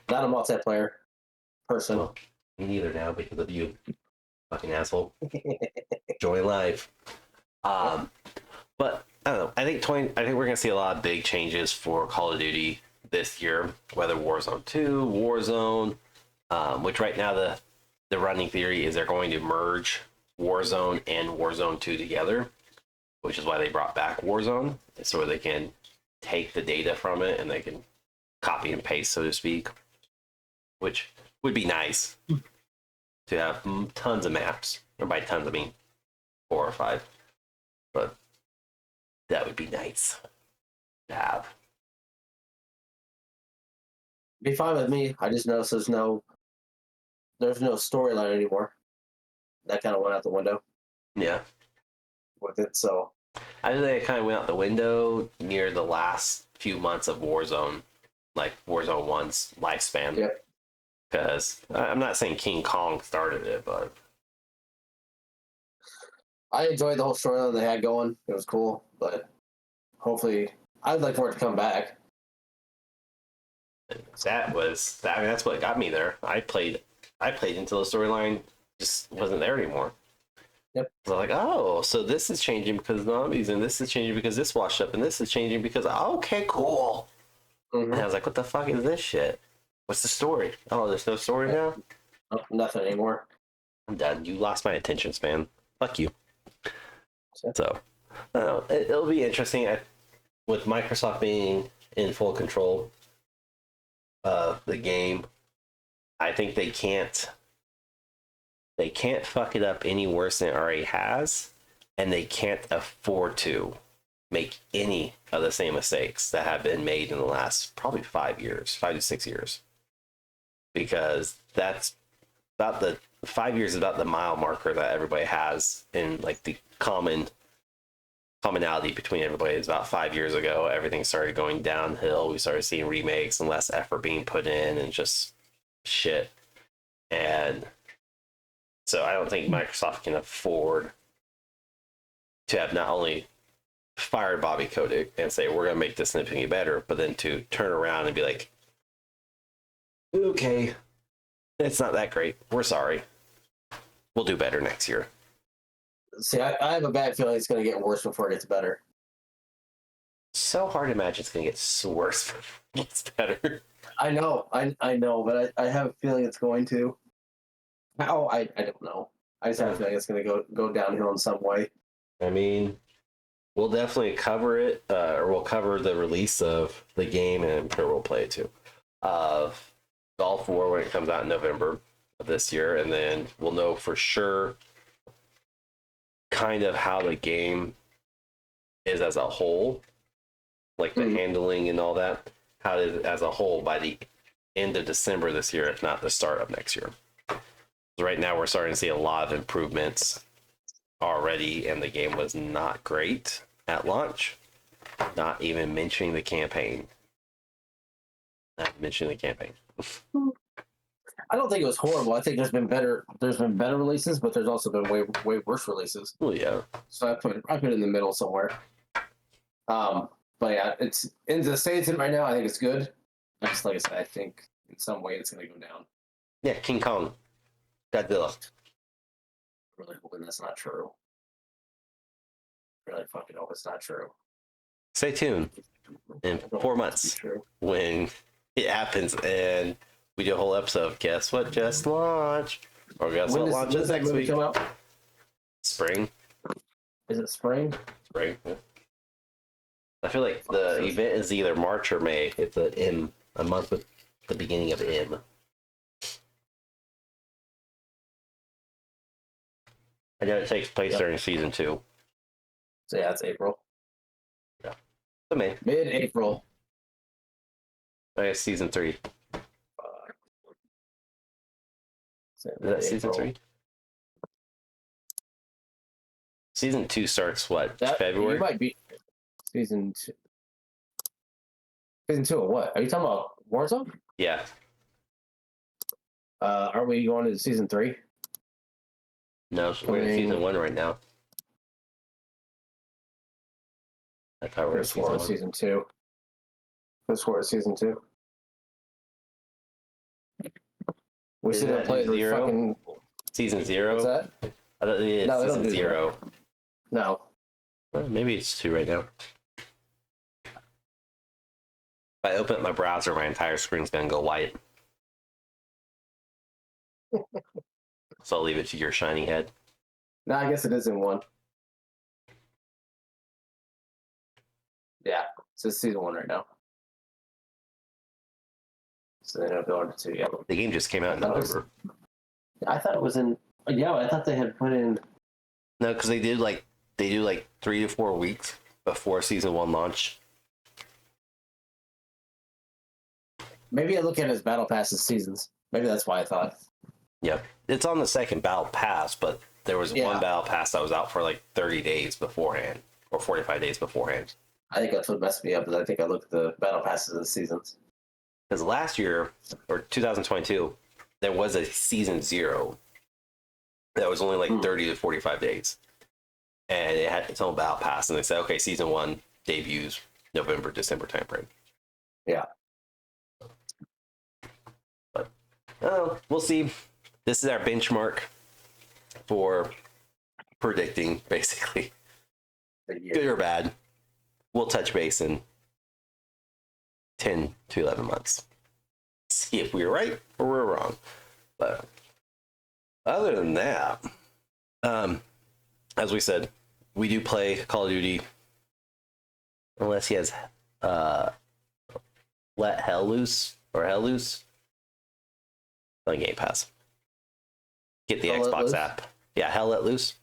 [SPEAKER 2] Not a multiplayer person.
[SPEAKER 1] Well, me neither now because of you, fucking asshole. Join live. But I don't know. I think we're gonna see a lot of big changes for Call of Duty this year. Whether Warzone 2, Warzone, which right now the running theory is they're going to merge Warzone and Warzone 2 together, which is why they brought back Warzone, so they can take the data from it and they can copy and paste, so to speak, which would be nice to have tons of maps, or by tons I mean 4 or 5. But That would be nice to have.
[SPEAKER 2] Be fine with me. I just noticed there's no storyline anymore. That kind of went out the window
[SPEAKER 1] Yeah.
[SPEAKER 2] with it. So
[SPEAKER 1] I think it kind of went out the window near the last few months of Warzone, like Warzone 1's lifespan.
[SPEAKER 2] Yep.
[SPEAKER 1] Because I'm not saying King Kong started it, but
[SPEAKER 2] I enjoyed the whole storyline they had going. It was cool, but hopefully, I'd like for it to come back.
[SPEAKER 1] that's what got me there. I played until the storyline just wasn't there anymore.
[SPEAKER 2] Yep.
[SPEAKER 1] So I'm like, oh, so this is changing because zombies, and this is changing because this washed up, and this is changing because okay, cool.
[SPEAKER 2] Mm-hmm.
[SPEAKER 1] And I was like, what the fuck is this shit? What's the story? Oh, there's no story now?
[SPEAKER 2] Oh, nothing anymore.
[SPEAKER 1] I'm done. You lost my attention span. Fuck you. So, it'll be interesting with Microsoft being in full control of the game. I think they can't fuck it up any worse than it already has, and they can't afford to make any of the same mistakes that have been made in the last probably 5 to 6 years, because that's about the 5 years is about the mile marker that everybody has in like the commonality between everybody. Is about 5 years ago everything started going downhill. We started seeing remakes and less effort being put in and just shit. And so I don't think Microsoft can afford to have not only fired Bobby Kotick and say we're gonna make this significantly better, but then to turn around and be like, okay, it's not that great, we're sorry, we'll do better next year.
[SPEAKER 2] See, I have a bad feeling it's going to get worse before it gets better.
[SPEAKER 1] So hard to imagine it's gonna get worse before it gets better.
[SPEAKER 2] I know, but I have a feeling it's going to. How? I don't know. I just have a feeling it's going to go downhill in some way.
[SPEAKER 1] I mean, we'll definitely cover it, or we'll cover the release of the game, and I'm sure we'll play it too. Of Golf War when it comes out in November of this year, and then we'll know for sure kind of how the game is as a whole, like the handling and all that, how it is as a whole by the end of December this year, if not the start of next year. So right now we're starting to see a lot of improvements already, and the game was not great at launch. Not even mentioning the campaign. Not mentioning the campaign.
[SPEAKER 2] I don't think it was horrible. I think there's been better releases, but there's also been way worse releases.
[SPEAKER 1] Well, yeah.
[SPEAKER 2] So I put it in the middle somewhere. But yeah, it's in the States right now. I think it's good. Just like I said, I think in some way it's going to go down.
[SPEAKER 1] Yeah, King Kong, Godzilla.
[SPEAKER 2] Really hoping that's not true. Really fucking hope it's not true.
[SPEAKER 1] Stay tuned in 4 months when it happens, and we do a whole episode of Guess What Just Launched? Or Guess What launches next week?
[SPEAKER 2] Come out?
[SPEAKER 1] Spring.
[SPEAKER 2] Is it spring?
[SPEAKER 1] Spring. Yeah. I feel like the event is either March or May. It's a month with the beginning of M. I know it takes place during season 2.
[SPEAKER 2] So yeah, it's April.
[SPEAKER 1] Yeah. So May.
[SPEAKER 2] Mid-April.
[SPEAKER 1] I guess season 3. Is that season 3? Season 2 starts what? February?
[SPEAKER 2] You might be season 2. Season 2 of what? Are you talking about Warzone?
[SPEAKER 1] Yeah.
[SPEAKER 2] Are we going to season 3?
[SPEAKER 1] No, we're in season 1 right now. I thought we were in
[SPEAKER 2] season 2. Let's for season 2. We should have played
[SPEAKER 1] Zero. Season 0.
[SPEAKER 2] What's that?
[SPEAKER 1] I thought it's season 0.
[SPEAKER 2] No.
[SPEAKER 1] Well, maybe it's 2 right now. If I open up my browser, my entire screen's gonna go white. So I'll leave it to your shiny head.
[SPEAKER 2] No, I guess it is in 1. Yeah, it's just season 1 right now. So then it'll go into 2. Yeah.
[SPEAKER 1] The game just came out in November.
[SPEAKER 2] I thought it was in. Yeah, I thought they had put in.
[SPEAKER 1] No, because they do like 3 to 4 weeks before season 1 launch.
[SPEAKER 2] Maybe I look at it as battle passes seasons. Maybe that's why I thought.
[SPEAKER 1] Yep. It's on the second battle pass, but there was one battle pass that was out for like 30 days beforehand or 45 days beforehand.
[SPEAKER 2] I think that's what messed me up, is I think I looked at the battle passes of the seasons.
[SPEAKER 1] Because last year, or 2022, there was a season 0 that was only like 30 to 45 days. And it had its own battle pass, and they said, okay, season 1 debuts November, December timeframe.
[SPEAKER 2] Yeah.
[SPEAKER 1] But we'll see. This is our benchmark for predicting, basically. Good or bad. We'll touch base in 10 to 11 months. See if we were right or we're wrong. But other than that, as we said, we do play Call of Duty unless he has Let Hell Loose or Hell Loose on Game Pass. Get the Xbox app. Yeah, Hell Let Loose.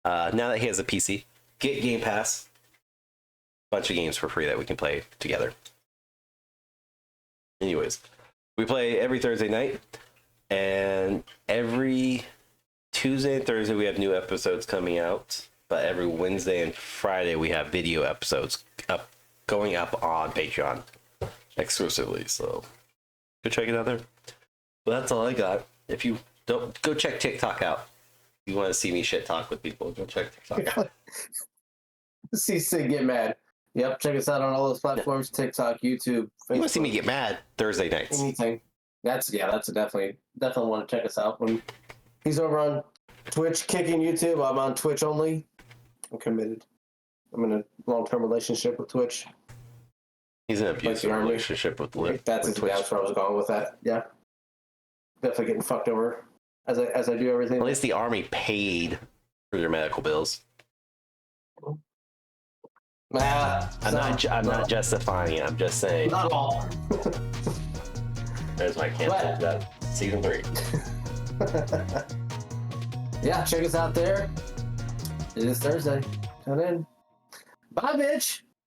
[SPEAKER 1] Now that he has a PC, get Game Pass. Bunch of games for free that we can play together. Anyways, we play every Thursday night, and every Tuesday and Thursday we have new episodes coming out, but every Wednesday and Friday we have video episodes going up on Patreon exclusively, so go check it out there. But that's all I got. If you don't, go check TikTok out. If you want to see me shit talk with people, go check TikTok out.
[SPEAKER 2] See Sig get mad. Yep, check us out on all those platforms: TikTok, YouTube, Facebook.
[SPEAKER 1] You want to see me get mad Thursday nights?
[SPEAKER 2] Anything. That's a definitely want to check us out. When he's over on Twitch kicking YouTube, I'm on Twitch only. I'm committed. I'm in a long-term relationship with Twitch.
[SPEAKER 1] He's in an abusive relationship with Twitch.
[SPEAKER 2] That's where I was going with that. Yeah, definitely getting fucked over as I do everything.
[SPEAKER 1] At least the army paid for your medical bills. I'm not justifying it. I'm just saying.
[SPEAKER 2] Not all.
[SPEAKER 1] There's my cancel. That season 3.
[SPEAKER 2] Yeah, check us out there. It is Thursday. Tune in. Bye, bitch.